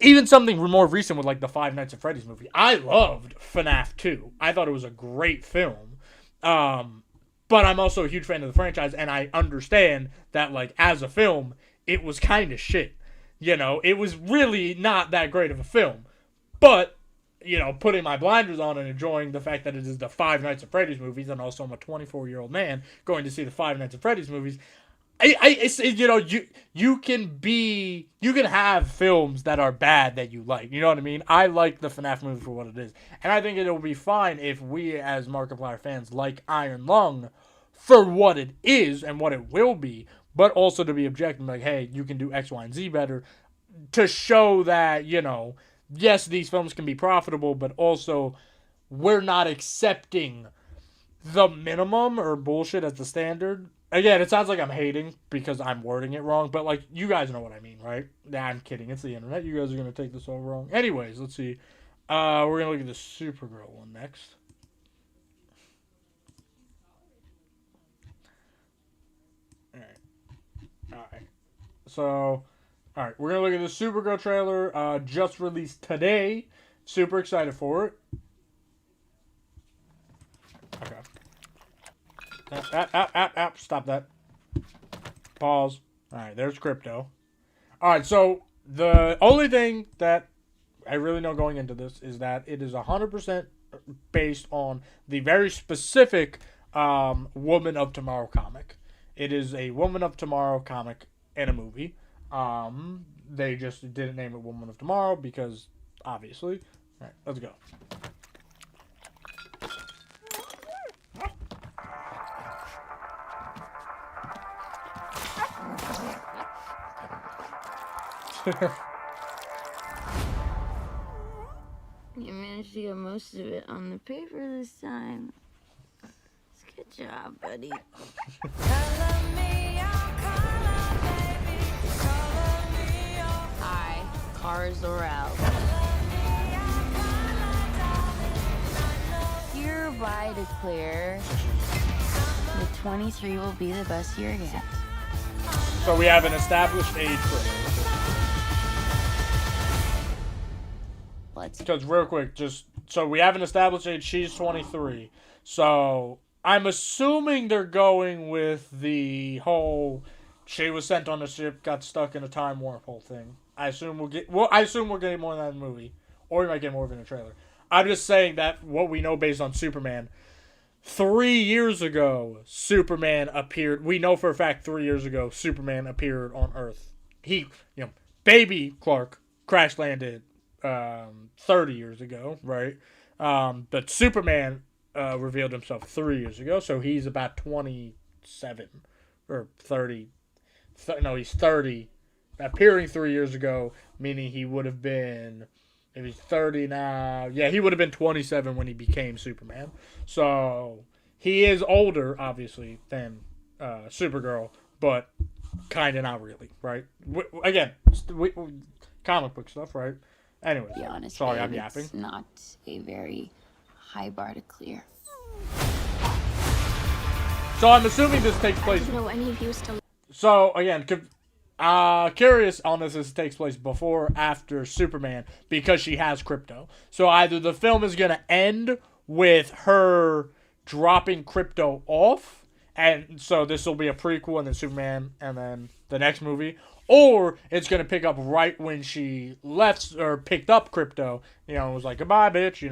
Even something more recent with like the Five Nights at Freddy's movie. I loved FNAF 2. I thought it was a great film. But I'm also a huge fan of the franchise, and I understand that like as a film, it was kind of shit. It was really not that great of a film. But putting my blinders on and enjoying the fact that it is the Five Nights at Freddy's movies, and also I'm a 24-year-old man going to see the Five Nights at Freddy's movies, you can have films that are bad that you like. You know what I mean? I like the FNAF movie for what it is. And I think it'll be fine if we as Markiplier fans like Iron Lung for what it is and what it will be, but also to be objective, like, hey, you can do X, Y, and Z better, to show that, yes, these films can be profitable, but also we're not accepting the minimum or bullshit as the standard. Again, it sounds like I'm hating because I'm wording it wrong, but like, you guys know what I mean, right? Nah, I'm kidding. It's the internet. You guys are going to take this all wrong. Anyways, let's see. We're going to look at the Supergirl one next. Alright. So, alright. We're going to look at the Supergirl trailer, just released today. Super excited for it. Okay. Stop that. Pause. Alright, there's Crypto. Alright, so the only thing that I really know going into this is that it is 100% based on the very specific Woman of Tomorrow comic. It is a Woman of Tomorrow comic and a movie. They just didn't name it Woman of Tomorrow because, obviously. Alright, let's go. You managed to get most of it on the paper this time. Good job, buddy. ours or out. Hereby declare that 23 will be the best year yet. So we have an established age for her. Because real quick, just so we have an established age, she's 23. So I'm assuming they're going with the whole she was sent on a ship, got stuck in a time warp whole thing. I assume we're getting more than that in the movie, or we might get more of it in the trailer. I'm just saying that what we know based on Superman. 3 years ago, Superman appeared. We know for a fact 3 years ago, Superman appeared on Earth. Baby Clark crash landed 30 years ago, right? But Superman revealed himself 3 years ago, so he's about 27 or 30. No, he's 30. Appearing 3 years ago, meaning he would have been, if he's 30 now, yeah, he would have been 27 when he became Superman. So he is older, obviously, than Supergirl, but kind of not really, right? Again, comic book stuff, right? Anyways, To be honest, sorry, babe, I'm yapping. It's not a very high bar to clear. So I'm assuming this takes place. I didn't know any of you still. So again, curious on this takes place before or after Superman because she has Krypto. So either the film is gonna end with her dropping Krypto off, and so this will be a prequel and then Superman and then the next movie, or it's gonna pick up right when she left or picked up Krypto. And was like goodbye, bitch.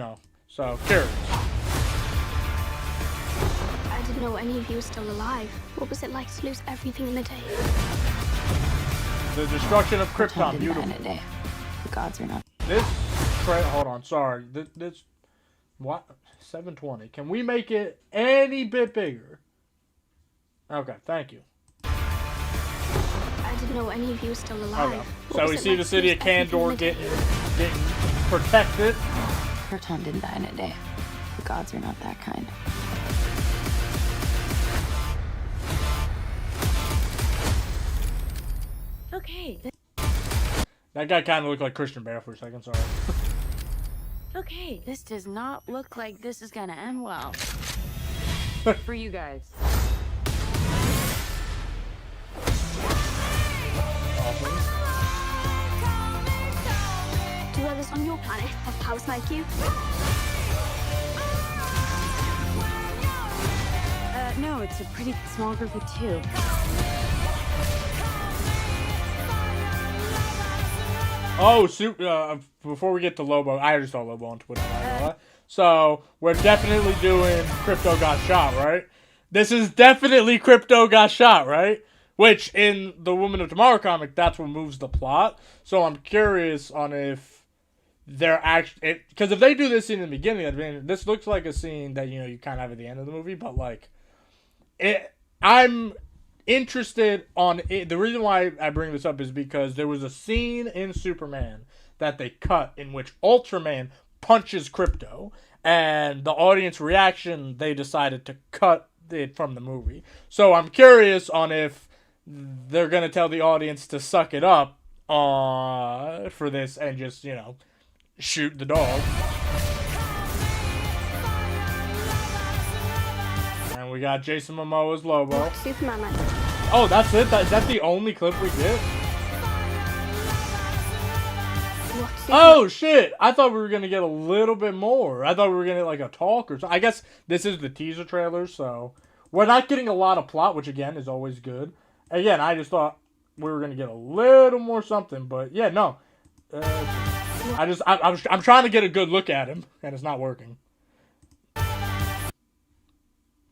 So curious. I didn't know any of you were still alive. What was it like to lose everything in the day? The destruction of Krypton, beautiful. The gods are not. Hold on, sorry. This what? 720. Can we make it any bit bigger? Okay, thank you. I didn't know any of you were still alive. Okay. What So was we it see like the to city lose of Kandor everything in the day? getting protected. Krypton didn't die in a day. The gods are not that kind. Okay. That guy kind of looked like Christian Bale for a second, sorry. Okay. This does not look like this is gonna end well. For you guys. Do others on your planet have powers like you? No, it's a pretty small group of two. Oh, before we get to Lobo, I already saw Lobo on Twitter. So, we're definitely doing Krypto got shot, right? This is definitely Krypto got shot, right? Which, in the Woman of Tomorrow comic, that's what moves the plot. So, I'm curious on if they're actually... Because if they do this scene in the beginning, this looks like a scene that, you kind of have at the end of the movie, but, I'm interested on it. The reason why I bring this up is because there was a scene in Superman that they cut in which Ultraman punches Krypto, and the audience reaction, they decided to cut it from the movie. So I'm curious on if they're going to tell the audience to suck it up for this and just, shoot the dog. And we got Jason Momoa's Lobo. Superman. Oh, that's it? Is that the only clip we get? Oh, shit. I thought we were going to get a little bit more. I thought we were going to get, a talk or something. I guess this is the teaser trailer, so... We're not getting a lot of plot, which, again, is always good. Again, I just thought we were going to get a little more something, but, yeah, no. I'm trying to get a good look at him, and it's not working.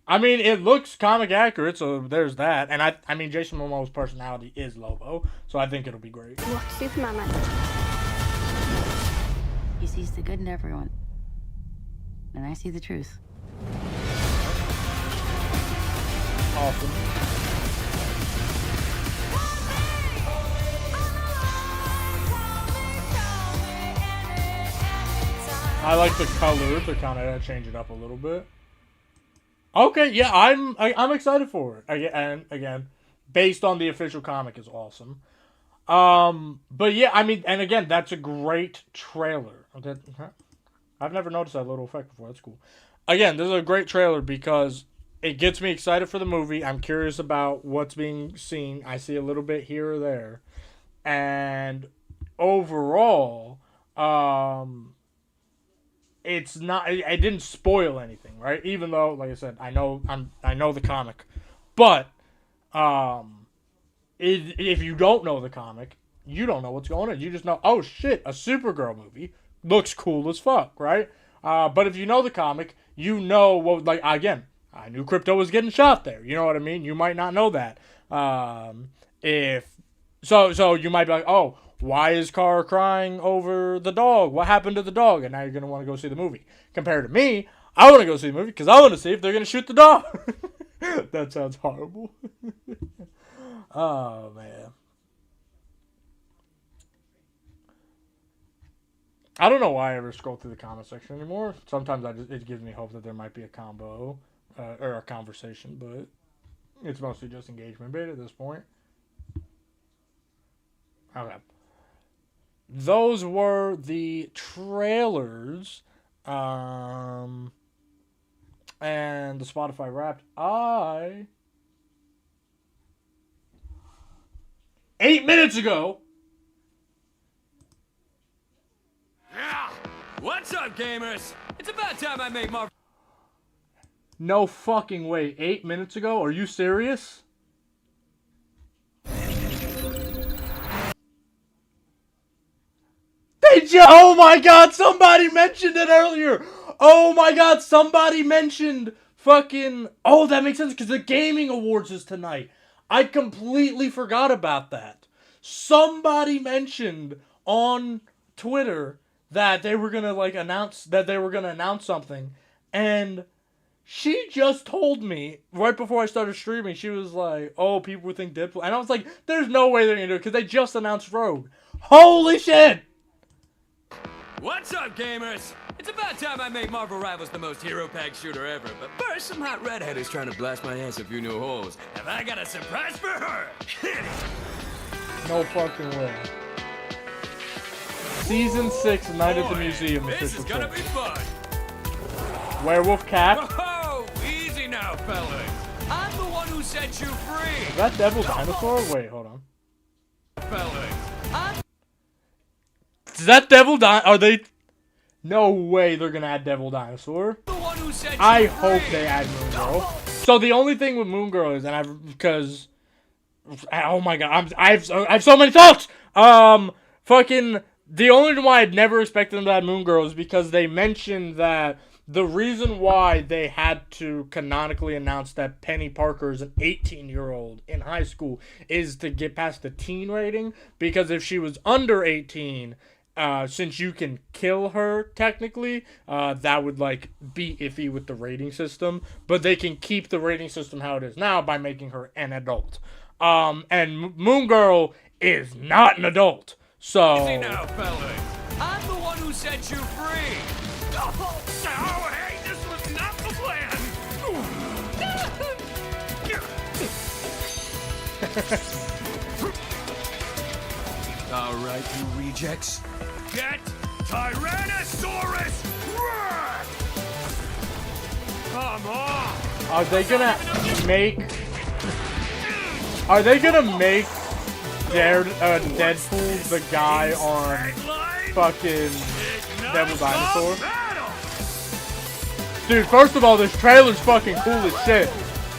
I mean, it looks comic accurate, so there's that. And I mean, Jason Momoa's personality is Lobo, so I think it'll be great. What's Superman like? He sees the good in everyone. And I see the truth. Awesome. I like the color to kind of change it up a little bit. Okay, yeah, I'm excited for it. And again, based on the official comic is awesome. But yeah, I mean, and again, that's a great trailer. I've never noticed that little effect before. That's cool. Again, this is a great trailer because it gets me excited for the movie. I'm curious about what's being seen. I see a little bit here or there. And overall, it's not. I didn't spoil anything, right? Even though, like I said, I know the comic, but if you don't know the comic, you don't know what's going on. You just know, oh shit, a Supergirl movie looks cool as fuck, right? But if you know the comic, you know what. Like again, I knew Crypto was getting shot there. You know what I mean? You might not know that. If so, you might be like, oh, why is Kara crying over the dog? What happened to the dog? And now you're gonna want to go see the movie. Compared to me, I want to go see the movie because I want to see if they're gonna shoot the dog. That sounds horrible. Oh man. I don't know why I ever scroll through the comment section anymore. Sometimes it gives me hope that there might be a combo or a conversation, but it's mostly just engagement bait at this point. Okay. Those were the trailers and the Spotify Wrapped. 8 minutes ago. Yeah. What's up, gamers? It's about time I make my... No fucking way. 8 minutes ago? Are you serious? Oh my god, somebody mentioned it earlier. Oh my god, somebody mentioned fucking... Oh, that makes sense because the Gaming Awards is tonight. I completely forgot about that. Somebody mentioned on Twitter that they were gonna announce something, and she just told me right before I started streaming. She was like, "Oh, people would think Deadpool," and I was like, "There's no way they're gonna do it because they just announced Rogue." Holy shit! What's up, gamers? It's about time I make Marvel Rivals the most hero-packed shooter ever, but first some hot redhead is trying to blast my ass a few new holes, and I got a surprise for her! No fucking way. Season 6, Night at the Museum. This is gonna be fun! Werewolf Cat. Whoa! Easy now, fellas! I'm the one who set you free! Is that Devil Dinosaur? Wait, hold on. Fellas, is that Devil Are they... No way they're gonna add Devil Dinosaur. I hope they add Moon Girl. So the only thing with Moon Girl is, because... Oh my god, I have so many thoughts! Fucking... The only reason why I'd never expected them to add Moon Girl is because they mentioned that the reason why they had to canonically announce that Penny Parker is an 18-year-old in high school is to get past the teen rating. Because if she was under 18, since you can kill her technically, that would like be iffy with the rating system. But they can keep the rating system how it is now by making her an adult. And Moon Girl is not an adult. So... Easy now, fellas. I'm the one who set you free. Oh, hey, this was not the plan. All right, you rejects. Get Tyrannosaurus Rex! Come on. Are they gonna make Deadpool the guy on fucking Devil Dinosaur? Dude, first of all, this trailer's fucking cool as shit.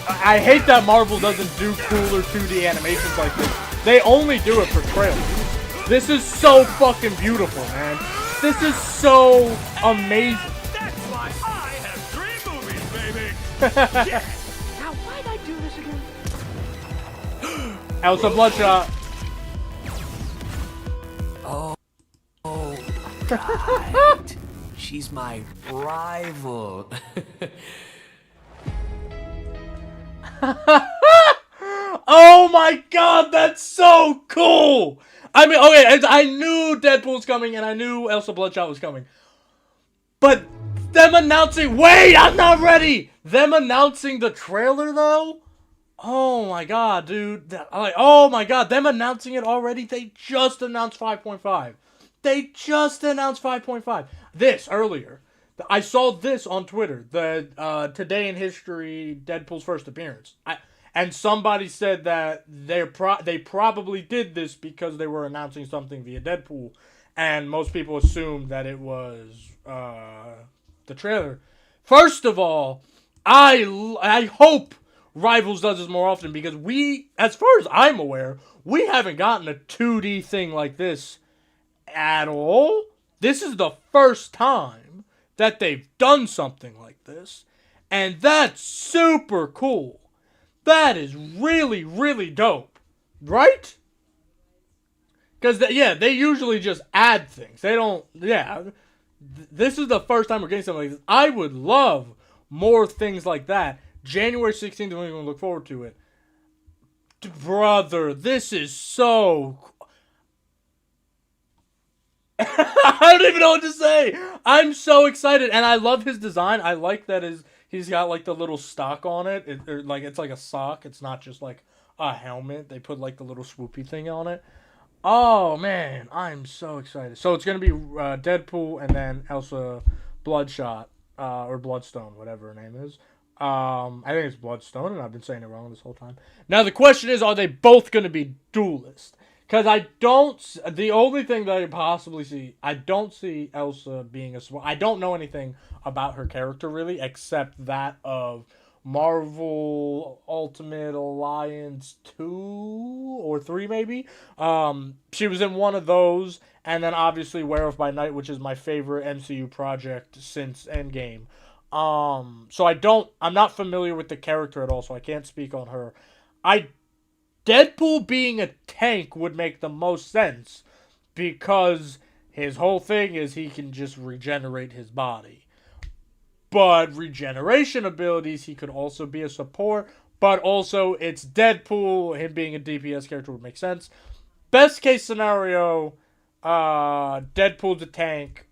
I hate that Marvel doesn't do cooler 2D animations like this. They only do it for trailers. This is so fucking beautiful, man. This is so amazing. That's why I have 3 movies, baby. Yeah. Now, why'd I do this again? Elsa Bloodshot. Oh, right. She's my rival. Oh my god, that's so cool! I mean, okay, I knew Deadpool's coming and I knew Elsa Bloodshot was coming. But them announcing... Wait, I'm not ready! Them announcing the trailer, though? Oh my god, dude. Oh my god, them announcing it already? They just announced 5.5. They just announced 5.5. This, earlier. I saw this on Twitter. The Today in History, Deadpool's first appearance. And somebody said that they probably did this because they were announcing something via Deadpool. And most people assumed that it was the trailer. First of all, I hope Rivals does this more often because as far as I'm aware, we haven't gotten a 2D thing like this at all. This is the first time that they've done something like this, and that's super cool. That is really, really dope, right? Because, they usually just add things. They don't, this is the first time we're getting something like this. I would love more things like that. January 16th, we're going to look forward to it. Brother, this is so... I don't even know what to say. I'm so excited, and I love his design. I like that he's got like the little stock on it. It's like a sock. It's not just like a helmet. They put like the little swoopy thing on it. Oh man, I'm so excited. So it's gonna be Deadpool and then Elsa Bloodshot or Bloodstone, whatever her name is. I think it's Bloodstone, and I've been saying it wrong this whole time. Now the question is, are they both gonna be duelist? Because the only thing that I possibly see, I don't see Elsa being I don't know anything about her character really, except that of Marvel Ultimate Alliance 2 or 3 maybe. She was in one of those, and then obviously Werewolf by Night, which is my favorite MCU project since Endgame. So I'm not familiar with the character at all, so I can't speak on her. Deadpool being a tank would make the most sense because his whole thing is he can just regenerate his body. But regeneration abilities, he could also be a support, but also it's Deadpool, him being a DPS character would make sense. Best case scenario, Deadpool's a tank,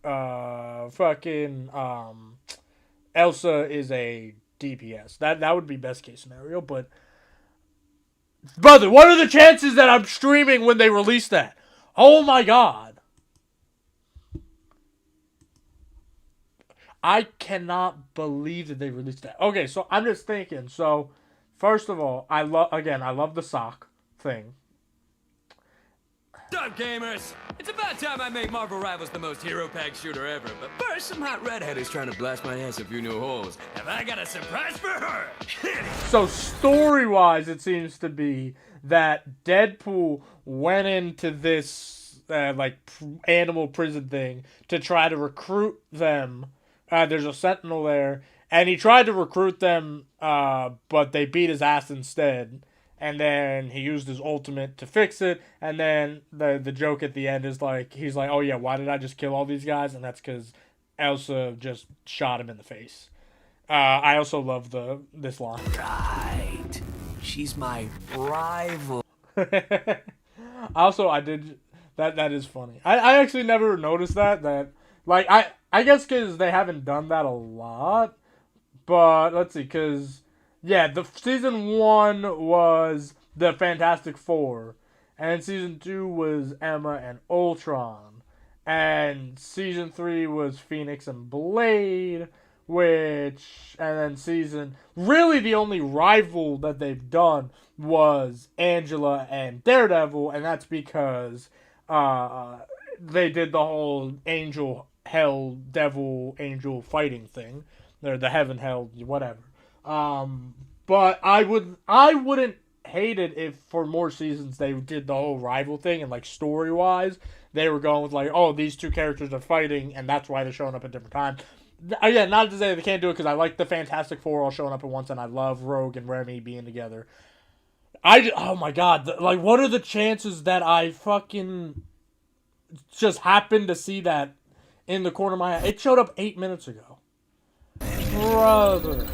Elsa is a DPS. That would be best case scenario, but brother, what are the chances that I'm streaming when they release that? Oh my god. I cannot believe that they released that. Okay, so I'm just thinking. So, first of all, I love the sock thing. What's up, gamers? It's about time I make Marvel Rivals the most hero-packed shooter ever. But first, some hot redhead is trying to blast my ass a few new holes. Have I got a surprise for her? So, story-wise, it seems to be that Deadpool went into this, animal prison thing to try to recruit them. There's a Sentinel there. And he tried to recruit them, but they beat his ass instead. And then he used his ultimate to fix it. And then the joke at the end is he's like, oh yeah, why did I just kill all these guys? And that's because Elsa just shot him in the face. I also love this line. Right. She's my rival. Also, that is funny. I actually never noticed that I guess because they haven't done that a lot. But let's see, because the season 1 was the Fantastic Four, and season 2 was Emma and Ultron, and season 3 was Phoenix and Blade, and then really the only rival that they've done was Angela and Daredevil, and that's because they did the whole angel, hell, devil, angel fighting thing. They're the heaven, hell, whatever. But I wouldn't hate it if for more seasons they did the whole rival thing and story-wise they were going with these two characters are fighting and that's why they're showing up at different times. Again, not to say they can't do it because I like the Fantastic Four all showing up at once and I love Rogue and Remy being together. Oh my god, what are the chances that I fucking just happened to see that in the corner of my eye? It showed up 8 minutes ago. Brother.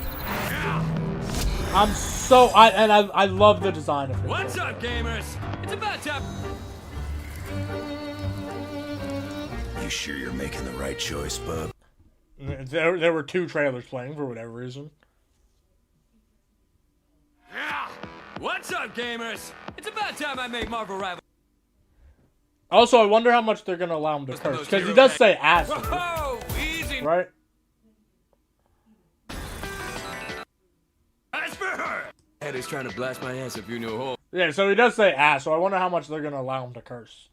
I love the design of it. What's up, gamers? It's about time. You sure you're making the right choice, bub? There were 2 trailers playing for whatever reason. What's up, gamers? It's about time I made Marvel Rivals. Also, I wonder how much they're gonna allow him to curse, because he does say ass, Whoa, easy. right? As for her. Eddie's trying to blast my ass if you knew who. Yeah, so he does say ass, so I wonder how much they're gonna allow him to curse.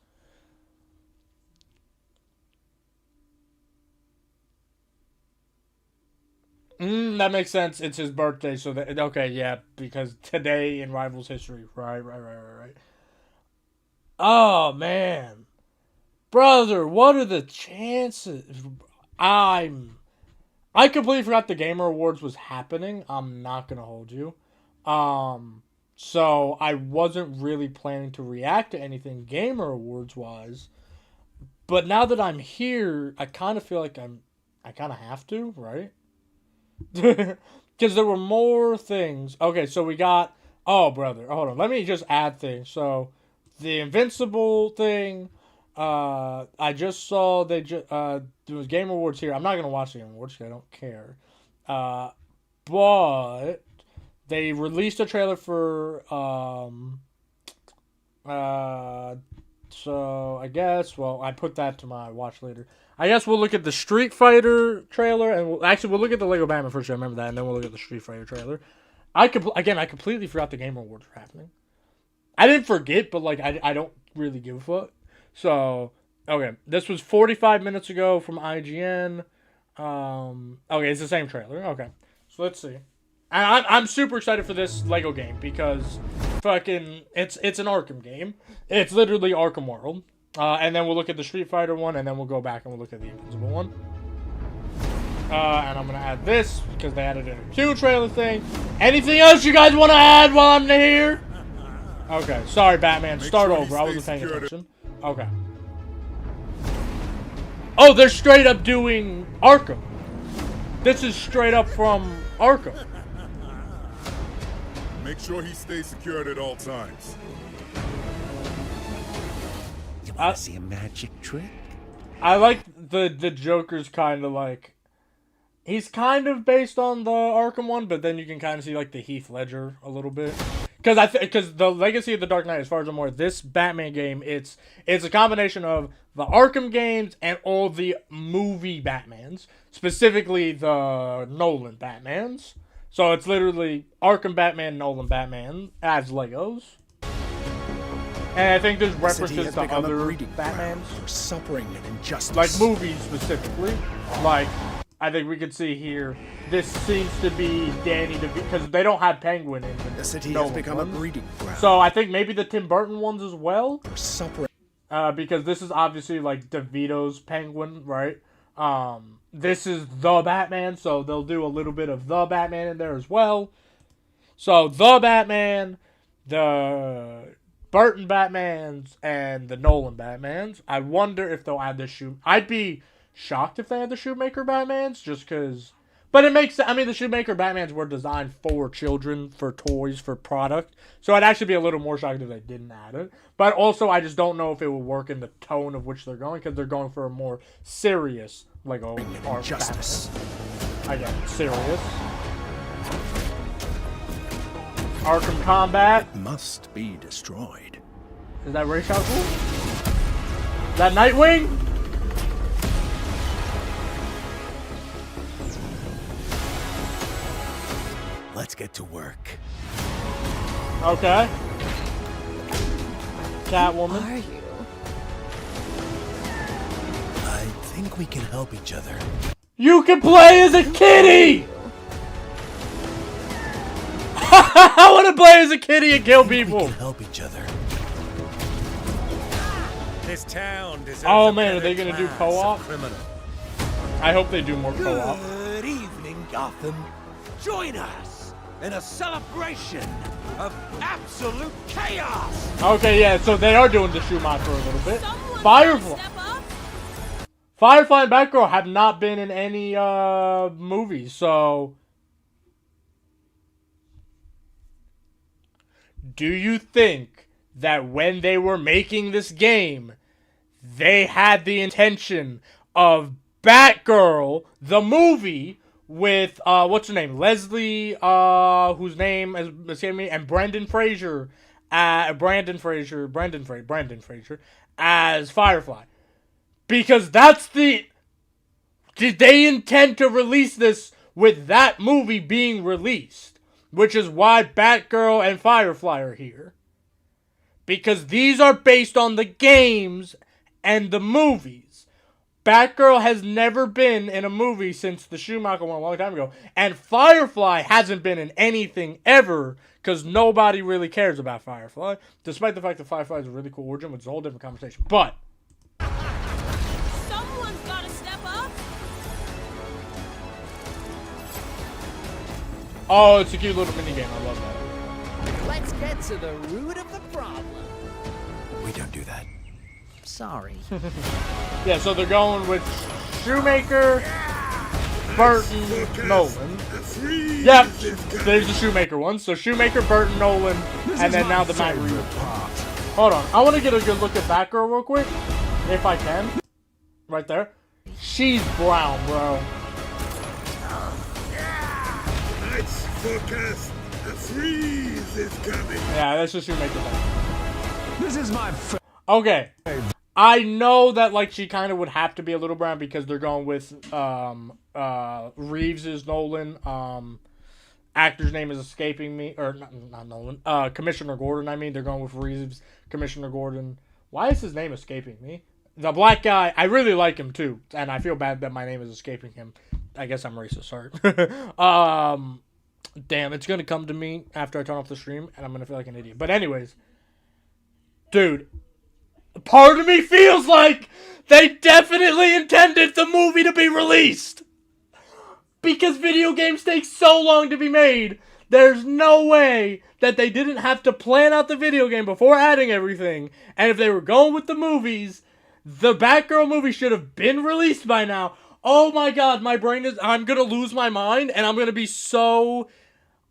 That makes sense. It's his birthday, so that okay, yeah, because today in Rivals history, right. Oh man, brother, what are the chances? I completely forgot the Gamer Awards was happening. I'm not gonna hold you. So I wasn't really planning to react to anything Gamer Awards wise, but now that I'm here, I kind of feel like I kind of have to, right? Because there were more things. Okay, so we got... Oh, brother. Hold on. Let me just add things. So, the Invincible thing. I just saw there was Game Awards here. I'm not going to watch the Game Awards because I don't care. But they released a trailer for... so, I guess... Well, I put that to my watch later. I guess we'll look at the Street Fighter trailer, and we'll look at the Lego Batman first. I remember that, and then we'll look at the Street Fighter trailer. I completely forgot the Game Awards were happening. I didn't forget, but like I don't really give a fuck. So okay, this was 45 minutes ago from IGN. Okay, it's the same trailer. Okay, so let's see. And I'm super excited for this Lego game because fucking it's an Arkham game. It's literally Arkham World. And then we'll look at the Street Fighter one, and then we'll go back and we'll look at the Invincible one. And I'm going to add this, because they added in a Q trailer thing. Anything else you guys want to add while I'm here? Okay, sorry, Batman. Start over. I wasn't paying attention. Okay. Oh, they're straight up doing Arkham. This is straight up from Arkham. Make sure he stays secured at all times. I see a magic trick. I like the Joker's kind of like... He's kind of based on the Arkham one, but then you can kind of see like the Heath Ledger a little bit. Because the Legacy of the Dark Knight, as far as I'm aware, this Batman game, it's a combination of the Arkham games and all the movie Batmans. Specifically the Nolan Batmans. So it's literally Arkham Batman, Nolan Batman as Legos. And I think there's references to other Batmans. Suffering and injustice. Like movies specifically. Like, I think we could see here, this seems to be Danny DeVito, because they don't have Penguin in the city Nolan has become ones. a breeding ground. So I think maybe the Tim Burton ones as well. Suffering. Because this is obviously like DeVito's Penguin, right? This is the Batman, so they'll do a little bit of the Batman in there as well. So the Batman, the Burton Batmans, and the Nolan Batmans. I wonder if they'll add the shoe. I'd be shocked if they had the Shoemaker Batmans, just because. But it makes. I mean, the Shoemaker Batmans were designed for children, for toys, for product. So I'd actually be a little more shocked if they didn't add it. But also, I just don't know if it will work in the tone of which they're going, because they're going for a more serious Lego art Batman. Again, serious. Arkham Combat. It must be destroyed. Is that Ra's al Ghul? Is that Nightwing? Let's get to work. Okay. Catwoman. Are you? I think we can help each other. You can play as a kitty! I want to play as a kitty and kill people. We can help each other. This town deserves Oh man, are they gonna do co-op? criminal. I hope they do more co-op. Good evening, Gotham. Join us in a celebration of absolute chaos. Okay, yeah, so they are doing the shoe mod for a little bit. Firefly and Batgirl have not been in any movies, so do you think that when they were making this game, they had the intention of Batgirl, the movie, with what's her name? Leslie, whose name is escaping me, and Brendan Fraser, Brandon Fraser as Firefly. Because that's did they intend to release this with that movie being released? Which is why Batgirl and Firefly are here. Because these are based on the games and the movies. Batgirl has never been in a movie since the Schumacher one a long time ago. And Firefly hasn't been in anything ever because nobody really cares about Firefly. Despite the fact that Firefly is a really cool origin, which is a whole different conversation. But Someone's gotta step up. oh, it's a cute little minigame. I love that. Let's get to the root of the problem. We don't do that. Sorry. Yeah, so they're going with Shoemaker, Burton, Nolan. Yep, there's the Shoemaker one. So Shoemaker, Burton, Nolan, and then now the Matt Reeves. Hold on, I want to get a good look at Batgirl real quick, if I can. Right there. She's brown, bro. Lights forecast. A freeze is coming. Yeah, that's just Shoemaker. This is my okay. I know that like she kind of would have to be a little brown because they're going with Reeves is Nolan. Actor's name is escaping me, or not Nolan. Commissioner Gordon. I mean, they're going with Reeves, Commissioner Gordon. Why is his name escaping me? The black guy. I really like him too, and I feel bad that my name is escaping him. I guess I'm racist. Sorry. Damn, it's gonna come to me after I turn off the stream, and I'm gonna feel like an idiot. But anyways, dude. Part of me feels like they definitely intended the movie to be released. Because video games take so long to be made. There's no way that they didn't have to plan out the video game before adding everything. And if they were going with the movies, the Batgirl movie should have been released by now. Oh my god, I'm going to lose my mind and I'm going to be so...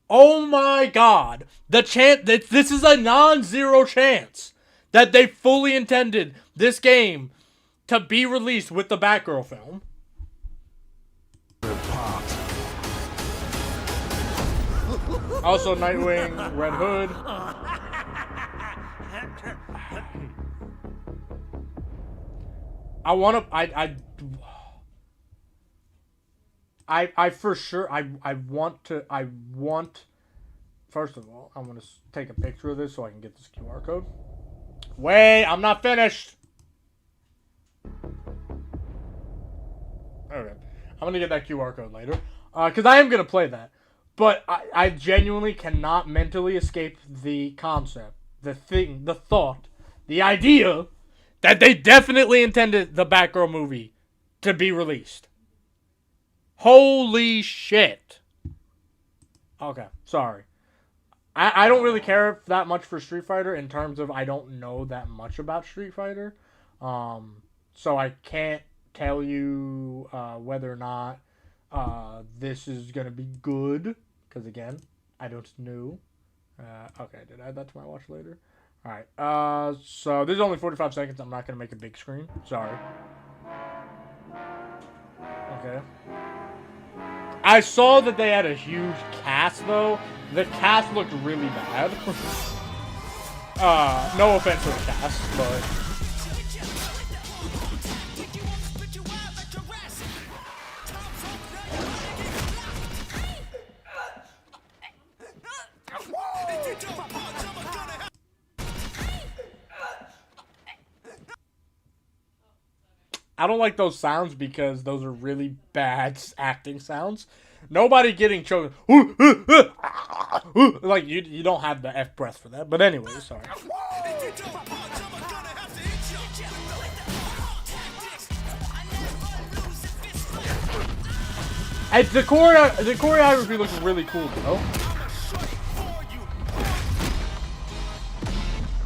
Oh my god. This is a non-zero chance that they fully intended this game to be released with the Batgirl film. Also, Nightwing, Red Hood. First of all, I'm going to take a picture of this so I can get this QR code. Wait, I'm not finished. Okay. I'm going to get that QR code later. Because I am going to play that. But I genuinely cannot mentally escape the concept, the thought, the idea that they definitely intended the Batgirl movie to be released. Holy shit. Okay, sorry. I don't really care that much for Street Fighter in terms of I don't know that much about Street Fighter. So I can't tell you whether or not this is going to be good. Because again, I don't know. Okay, did I add that to my watch later? Alright, so this is only 45 seconds. I'm not going to make a big screen. Sorry. Okay. I saw that they had a huge cast, though. The cast looked really bad. No offense to the cast, but... I don't like those sounds because those are really bad acting sounds. Nobody getting choked. Like, you don't have the F breath for that. But anyway, sorry. And the choreography looks really cool, though.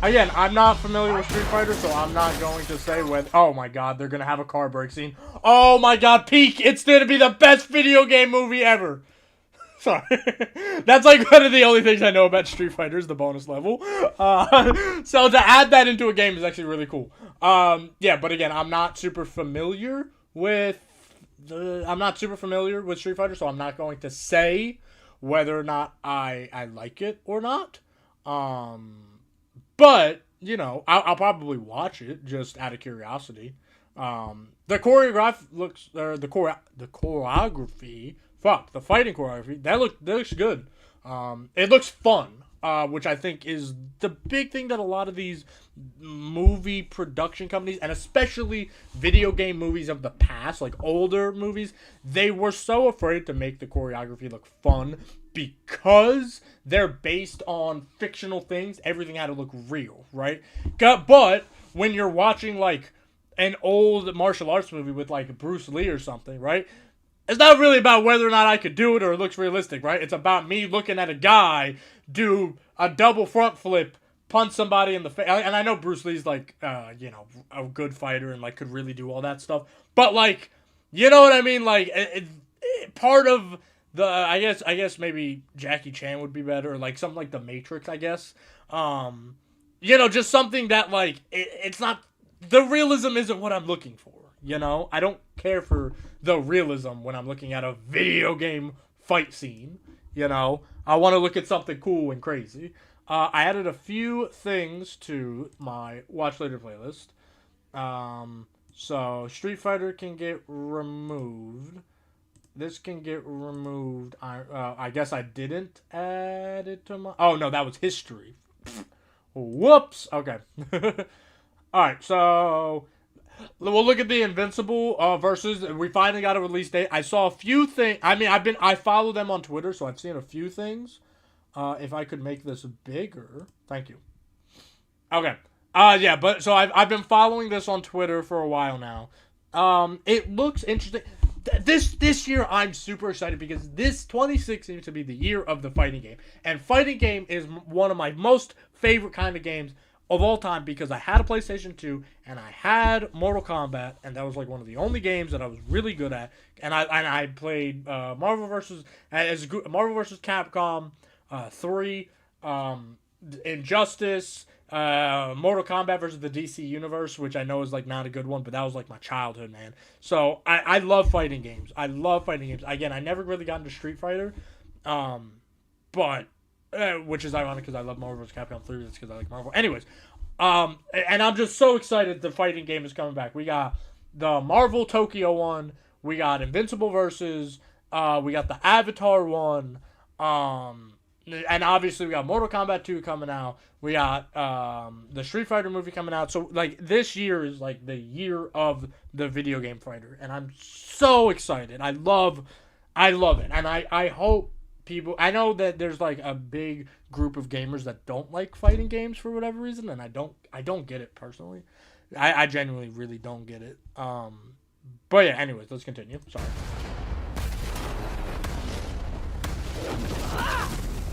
Again, I'm not familiar with Street Fighter, so I'm not going to say whether... Oh my god, they're going to have a car break scene. Oh my god, peak! It's going to be the best video game movie ever! Sorry. That's like one of the only things I know about Street Fighter is the bonus level. So to add that into a game is actually really cool. Yeah, but again, I'm not super familiar with I'm not super familiar with Street Fighter, so I'm not going to say whether or not I like it or not. But you know, I'll probably watch it just out of curiosity. The choreography, the fighting choreography, that looks good. It looks fun, which I think is the big thing that a lot of these movie production companies, and especially video game movies of the past, like older movies, they were so afraid to make the choreography look fun because they're based on fictional things. Everything had to look real, right? But when you're watching like an old martial arts movie with like Bruce Lee or something, right? It's not really about whether or not I could do it or it looks realistic, right? It's about me looking at a guy do a double front flip, punch somebody in the face. And I know Bruce Lee's like, you know, a good fighter and like could really do all that stuff. But like, you know what I mean? Like, part of the, I guess maybe Jackie Chan would be better, or like something like The Matrix, I guess. You know, just something that like, it's not, the realism isn't what I'm looking for. You know, I don't care for the realism when I'm looking at a video game fight scene. You know, I want to look at something cool and crazy. I added a few things to my watch later playlist. So Street Fighter can get removed. This can get removed. I guess I didn't add it to my. Oh no, that was history. Whoops. Okay. All right. So we'll look at the Invincible versus. We finally got a release date. I saw a few things. I mean, I follow them on Twitter, so I've seen a few things. If I could make this bigger, thank you. Okay. Yeah, but so I've been following this on Twitter for a while now. It looks interesting. This year I'm super excited because this 26 seems to be the year of the fighting game, and fighting game is one of my most favorite kind of games of all time because I had a PlayStation 2 and I had Mortal Kombat, and that was like one of the only games that I was really good at. And I played Marvel vs. Capcom 3, Injustice, Mortal Kombat versus the DC Universe, which I know is like not a good one, but that was like my childhood, man. So I love fighting games. Again, I never really got into Street Fighter, but which is ironic because I love Marvel vs. Capcom 3. That's because I like Marvel. Anyways, and I'm just so excited the fighting game is coming back. We got the Marvel Tokyo one. We got Invincible versus. We got the Avatar one. And obviously we got Mortal Kombat 2 coming out. We got the Street Fighter movie coming out. So like this year is like the year of the video game fighter, and I'm so excited. I love it, and I hope people. I know that there's like a big group of gamers that don't like fighting games for whatever reason, and I don't get it personally. I genuinely really don't get it. But yeah. Anyways, let's continue. Sorry.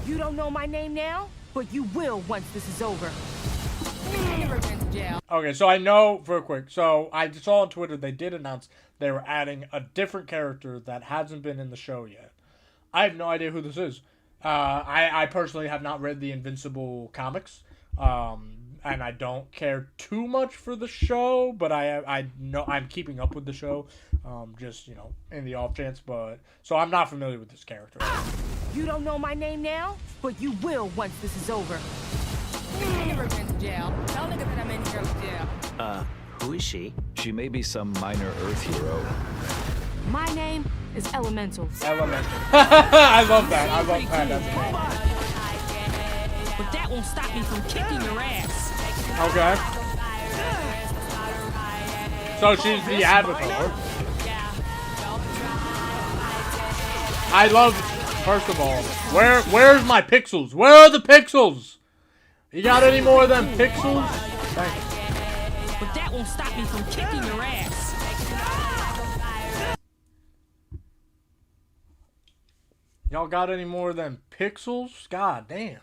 You don't know my name now, but you will once this is over. Okay, so I know real quick. So I saw on Twitter they did announce they were adding a different character that hasn't been in the show yet. I have no idea who this is. I personally have not read the Invincible comics, and I don't care too much for the show. But I know I'm keeping up with the show, just in the off chance. But so I'm not familiar with this character. You don't know my name now, but you will once this is over. I never been to jail. Tell niggas that I'm in here with jail. Who is she? She may be some minor Earth hero. My name is Elemental. Elemental. I love that. I love that. That's But that won't stop me from kicking your ass. Okay. So she's the Avatar. I love. First of all, where's my pixels? Where are the pixels? You got any more of them pixels? Thank you. But that won't stop me from kicking your ass. Y'all got any more of them pixels? God damn.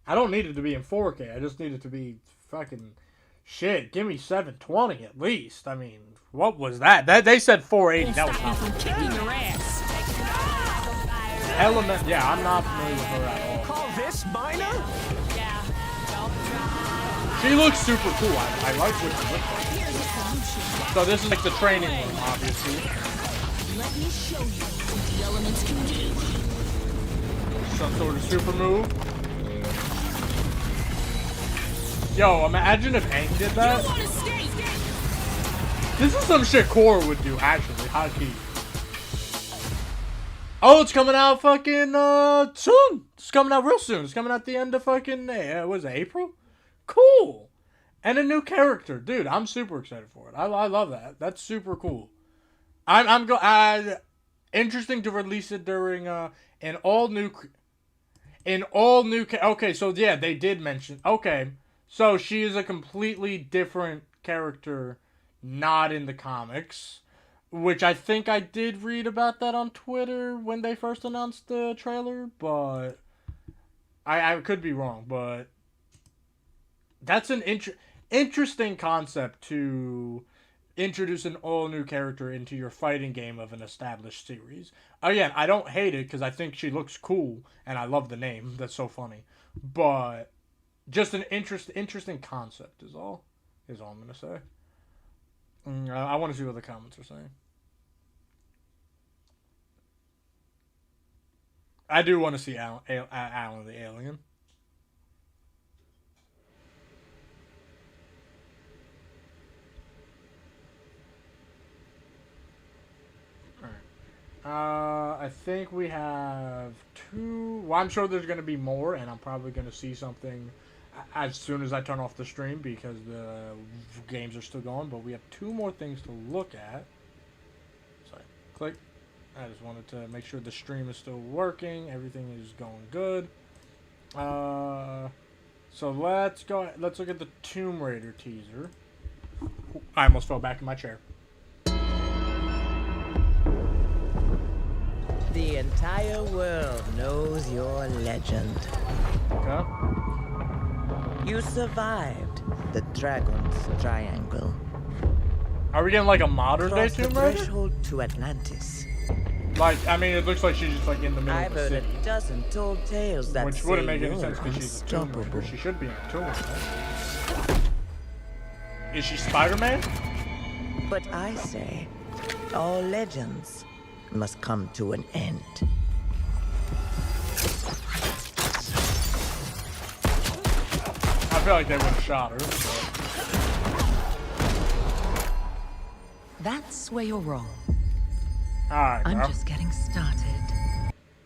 I don't need it to be in 4K. I just need it to be fucking shit. Give me 720 at least. I mean, what was that? They said 480. That was not from kicking your ass. Element. Yeah, I'm not familiar with her at all. Call this minor? She looks super cool. I like what she looks like. So this is like the training room, obviously. Let me show you what the elements can do. Some sort of super move. Yo, imagine if Aang did that. This is some shit Korra would do, actually. High key. Oh, it's coming out fucking soon. It's coming out real soon. It's coming out the end of fucking was it April? Cool. And a new character, dude. I'm super excited for it. I love that. That's super cool. Interesting to release it during an all new. Okay, so yeah, they did mention. Okay, so she is a completely different character, not in the comics. Which I think I did read about that on Twitter when they first announced the trailer, but I could be wrong, but that's an interesting concept to introduce an all-new character into your fighting game of an established series. Again, I don't hate it because I think she looks cool, and I love the name. That's so funny. But just an interesting concept is all I'm going to say. I want to see what the comments are saying. I do want to see Alan the Alien. I think we have 2. Well, I'm sure there's going to be more, and I'm probably going to see something as soon as I turn off the stream because the games are still going. But we have 2 more things to look at. Sorry, click. I just wanted to make sure the stream is still working. Everything is going good. So let's look at the Tomb Raider teaser. I almost fell back in my chair. The entire world knows your legend. Okay. You survived the Dragon's Triangle. Are we getting like a modern day Tomb Raider? Threshold to Atlantis. Like, I mean, it looks like she's just like in the middle I've of the heard city. a dozen told tales that Which wouldn't make any sense because she's a Tomb Raider. She should be in a Tomb Raider. Is she Spider-Man? But I say, all legends must come to an end. I feel like they would have shot her. But... That's where you're wrong. Alright, bro. I'm just getting started.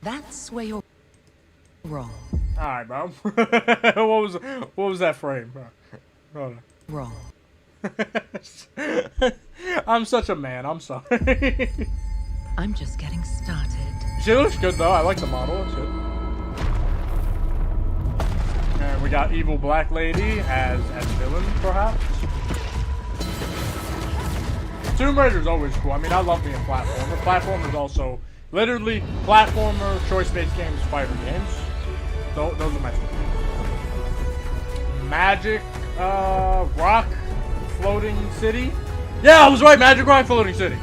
That's where you're wrong. Alright, bro. what was that frame, bro? Hold on. Wrong. I'm such a man. I'm sorry. I'm just getting started. She looks good though. I like the model. It's good. And we got Evil Black Lady as villain, perhaps. Tomb Raider's always cool. I mean, I love being a platformer. Platformer's also literally platformer, choice-based games, fighter games. Those are my favorite. Magic Rock Floating City. Yeah, I was right. Magic Rock Floating City.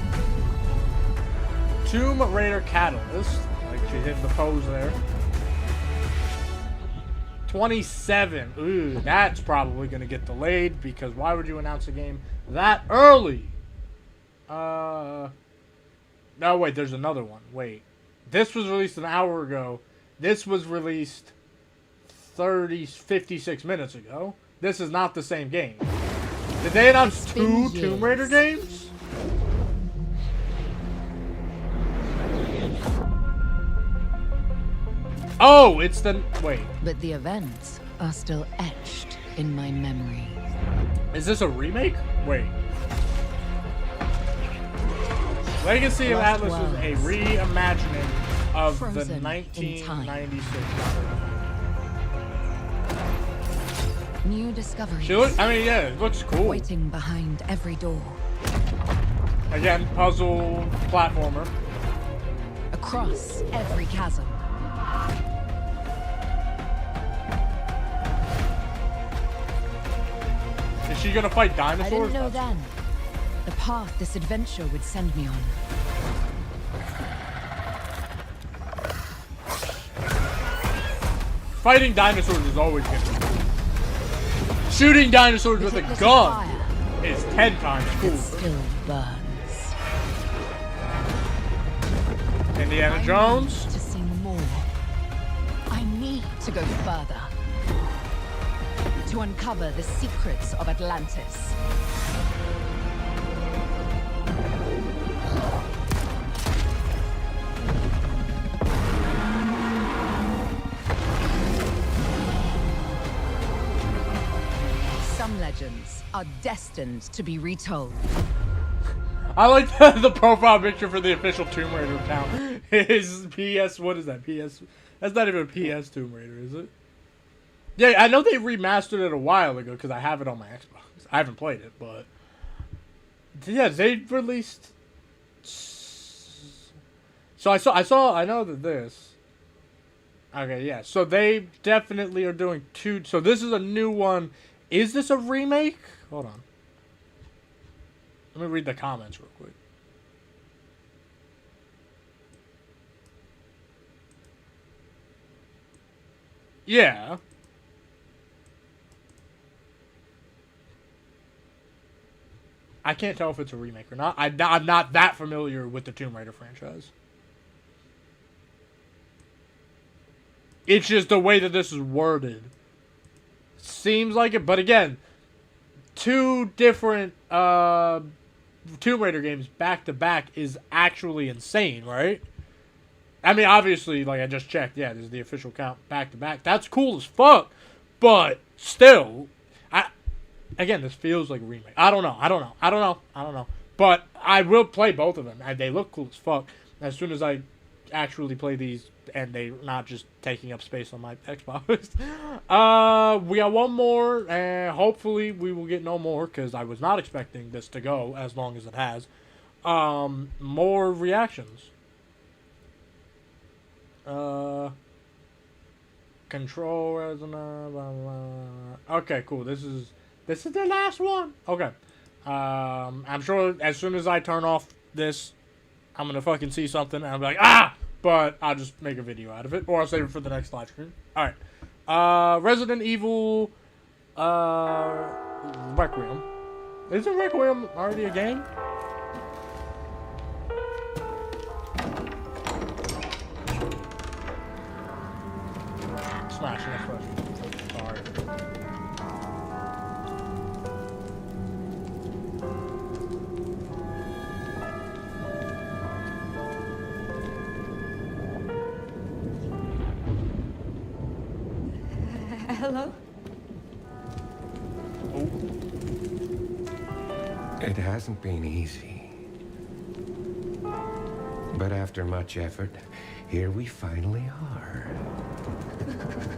Tomb Raider Catalyst. Like she hit the pose there. 27. Ooh, that's probably going to get delayed because why would you announce a game that early? No, wait, there's another one. Wait. This was released an hour ago. This was released 56 minutes ago. This is not the same game. Did they announce 2 Tomb Raider games? Oh, it's the... Wait. But the events are still etched in my memory. Is this a remake? Wait. Legacy of Atlas was a reimagining of the 1996. New discoveries. She looks, I mean, yeah, it looks cool. Waiting behind every door. Again, puzzle platformer. Across every chasm. Is she gonna fight dinosaurs? I didn't know then the path this adventure would send me on. Fighting dinosaurs is always gonna be cool. Shooting dinosaurs with a gun is 10 times cooler. Still burns. Indiana Jones. To see more. I need to go further. To uncover the secrets of Atlantis. Some legends are destined to be retold. I like the profile picture for the official Tomb Raider account. Is PS, what is that? PS, that's not even a PS Tomb Raider, is it? Yeah, I know they remastered it a while ago because I have it on my Xbox. I haven't played it, but yeah, they released. So I know that this. Okay, yeah. So they definitely are doing two. So this is a new one. Is this a remake? Hold on. Let me read the comments real quick. Yeah. I can't tell if it's a remake or not. I'm not that familiar with the Tomb Raider franchise. It's just the way that this is worded. Seems like it, but again, two different Tomb Raider games back to back is actually insane, right? I mean, obviously, like I just checked, yeah, this is the official count back to back. That's cool as fuck, but still, again, this feels like a remake. I don't know. But I will play both of them. They look cool as fuck. As soon as I actually play these, and they're not just taking up space on my Xbox. We got one more, and hopefully we will get no more, because I was not expecting this to go as long as it has. More reactions. Control resonance, blah, blah. Okay, cool. This is the last one. Okay. I'm sure as soon as I turn off this, I'm gonna fucking see something and I'm like, ah! But I'll just make a video out of it, or I'll save it for the next live stream. Alright. Resident Evil Requiem. Isn't Requiem already a game? Smash, next question. Sorry. Hello? It hasn't been easy. But after much effort, here we finally are.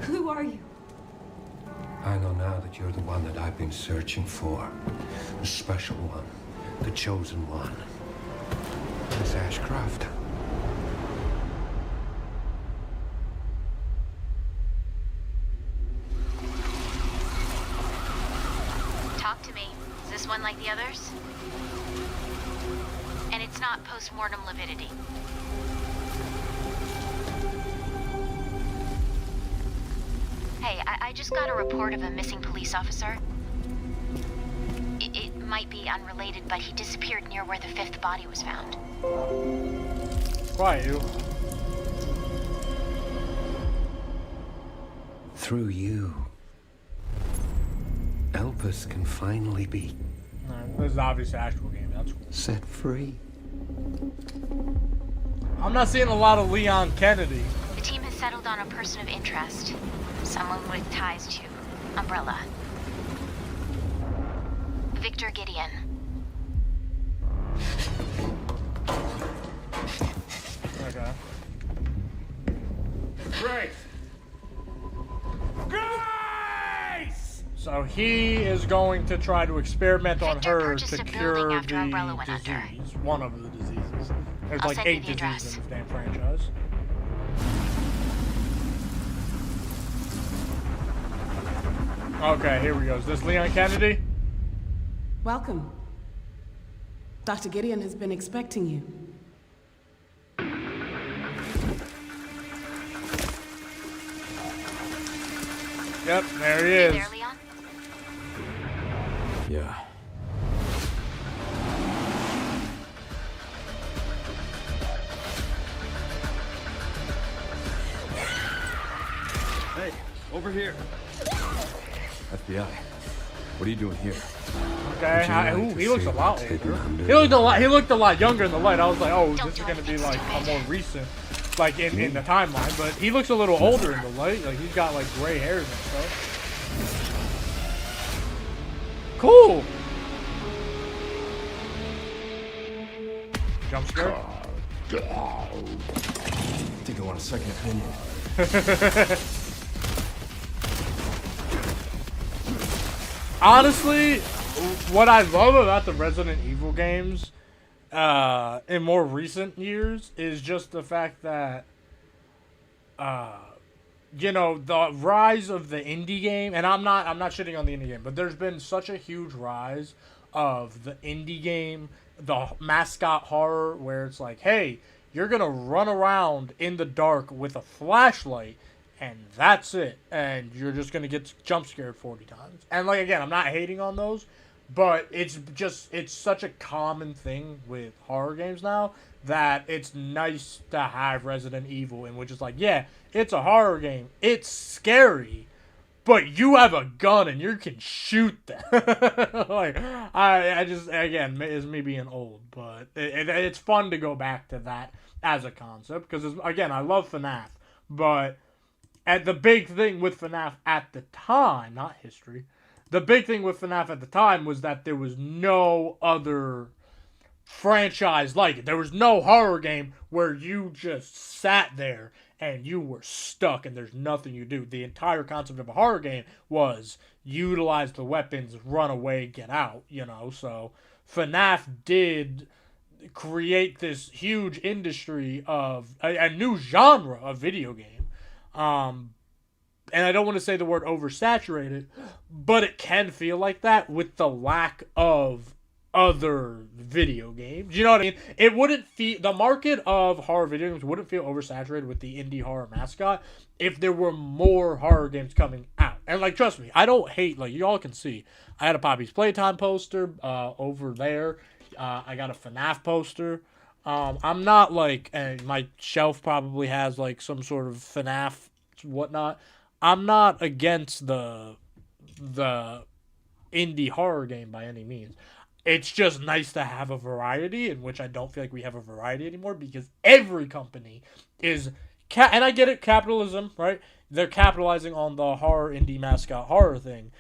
Who are you? I know now that you're the one that I've been searching for. The special one. The chosen one. Miss Ashcroft. Talk to me. Is this one like the others? And it's not post-mortem lividity. Hey, I just got a report of a missing police officer. It might be unrelated, but he disappeared near where the 5th body was found. Quiet, you. Through you, Elpis can finally be This is obviously an actual game. That's cool. set free. I'm not seeing a lot of Leon Kennedy. The team has settled on a person of interest. Someone with ties to Umbrella. Victor Gideon. Okay. Grace! Grace! So he is going to try to experiment on her to cure the disease. One of the diseases. There's I'll like send you 8 the diseases address. in this damn franchise. Okay, here we go. Is this Leon Kennedy? Welcome. Dr. Gideon has been expecting you. Yep, there he You is. there, Leon? Hey, over here. FBI. What are you doing here? Okay, ooh, he looks a lot older. He looked a lot younger in the light. I was like, oh, this is gonna be like a more recent, like in the timeline. But he looks a little older in the light. Like he's got like gray hairs and stuff. Cool. Jump scare. I think I want a second opinion. Honestly, what I love about the Resident Evil games in more recent years is just the fact that you know, the rise of the indie game, and I'm not shitting on the indie game, but there's been such a huge rise of the indie game, the mascot horror, where it's like, hey, you're gonna run around in the dark with a flashlight, and that's it, and you're just gonna get jump scared 40 times. And like again, I'm not hating on those, but it's such a common thing with horror games now that it's nice to have Resident Evil, in which is like, yeah, it's a horror game, it's scary, but you have a gun and you can shoot them. Like, I just, again, it's me being old, but it's fun to go back to that as a concept, because, again, I love FNAF, but the big thing with FNAF at the time, not history, the big thing with FNAF at the time was that there was no other franchise like it. There was no horror game where you just sat there and you were stuck and there's nothing you do. The entire concept of a horror game was utilize the weapons, run away, get out, you know. So FNAF did create this huge industry of a new genre of video game. And I don't want to say the word oversaturated, but it can feel like that with the lack of other video games. You know what I mean? It wouldn't feel, the market of horror video games wouldn't feel oversaturated with the indie horror mascot if there were more horror games coming out. And like, trust me, I don't hate, like y'all can see, I had a Poppy's Playtime poster over there. I got a FNAF poster. I'm not like, and my shelf probably has like some sort of FNAF whatnot. I'm not against the indie horror game by any means. It's just nice to have a variety, in which I don't feel like we have a variety anymore, because every company is, and I get it, capitalism, right? They're capitalizing on the horror indie mascot horror thing.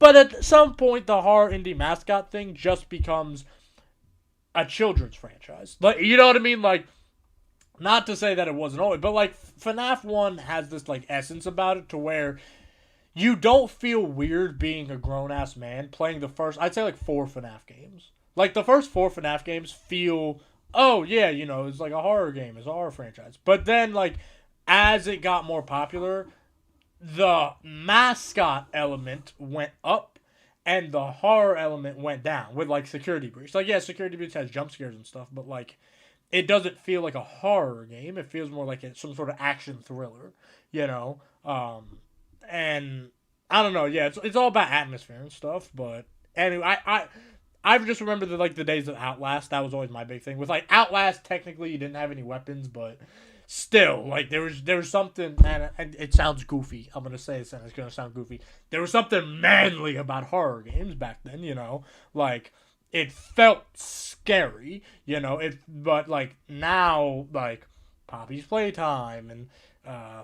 But at some point, the horror indie mascot thing just becomes a children's franchise. Like, you know what I mean? Like, not to say that it wasn't always, but like FNAF 1 has this like essence about it to where you don't feel weird being a grown-ass man playing the first, I'd say like 4 FNAF games. Like the first 4 FNAF games feel, oh yeah, you know, it's like a horror game, it's a horror franchise. But then like as it got more popular, the mascot element went up and the horror element went down with like Security Breach. Like yeah, Security Breach has jump scares and stuff, but like it doesn't feel like a horror game. It feels more like some sort of action thriller, you know? And I don't know. Yeah, it's all about atmosphere and stuff. But anyway, I've just remembered the days of Outlast. That was always my big thing. With like Outlast, technically you didn't have any weapons, but still, like there was something. And it sounds goofy. I'm gonna say this, and it's gonna sound goofy. There was something manly about horror games back then. You know, like. It felt scary, you know. But like now, like Poppy's Playtime and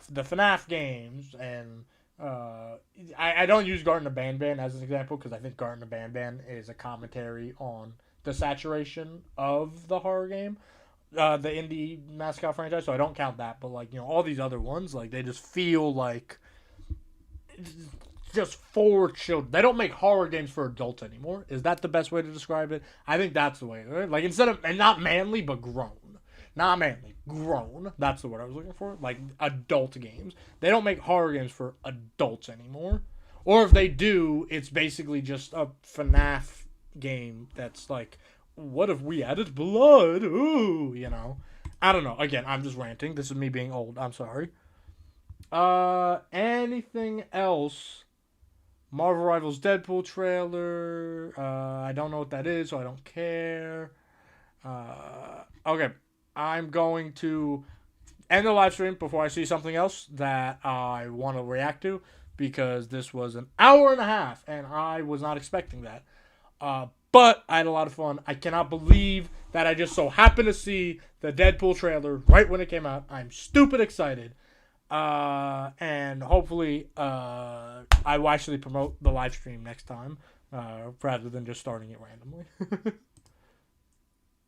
the FNAF games, and I don't use Garten of Banban as an example because I think Garten of Banban is a commentary on the saturation of the horror game, the indie mascot franchise. So I don't count that. But like, you know, all these other ones, like they just feel like just for children. They don't make horror games for adults anymore. Is that the best way to describe it? I think that's the way. Right? Like instead of, and not manly, but grown. Not manly, grown. That's the word I was looking for. Like adult games. They don't make horror games for adults anymore. Or if they do, it's basically just a FNAF game that's like, what if we added blood? Ooh, you know. I don't know. Again, I'm just ranting. This is me being old. I'm sorry. Anything else? Marvel Rivals Deadpool trailer. I don't know what that is, so I don't care. Okay. I'm going to end the live stream before I see something else that I want to react to, because this was an hour and a half, and I was not expecting that. But I had a lot of fun. I cannot believe that I just so happened to see the Deadpool trailer right when it came out. I'm stupid excited. And hopefully I will actually promote the live stream next time rather than just starting it randomly.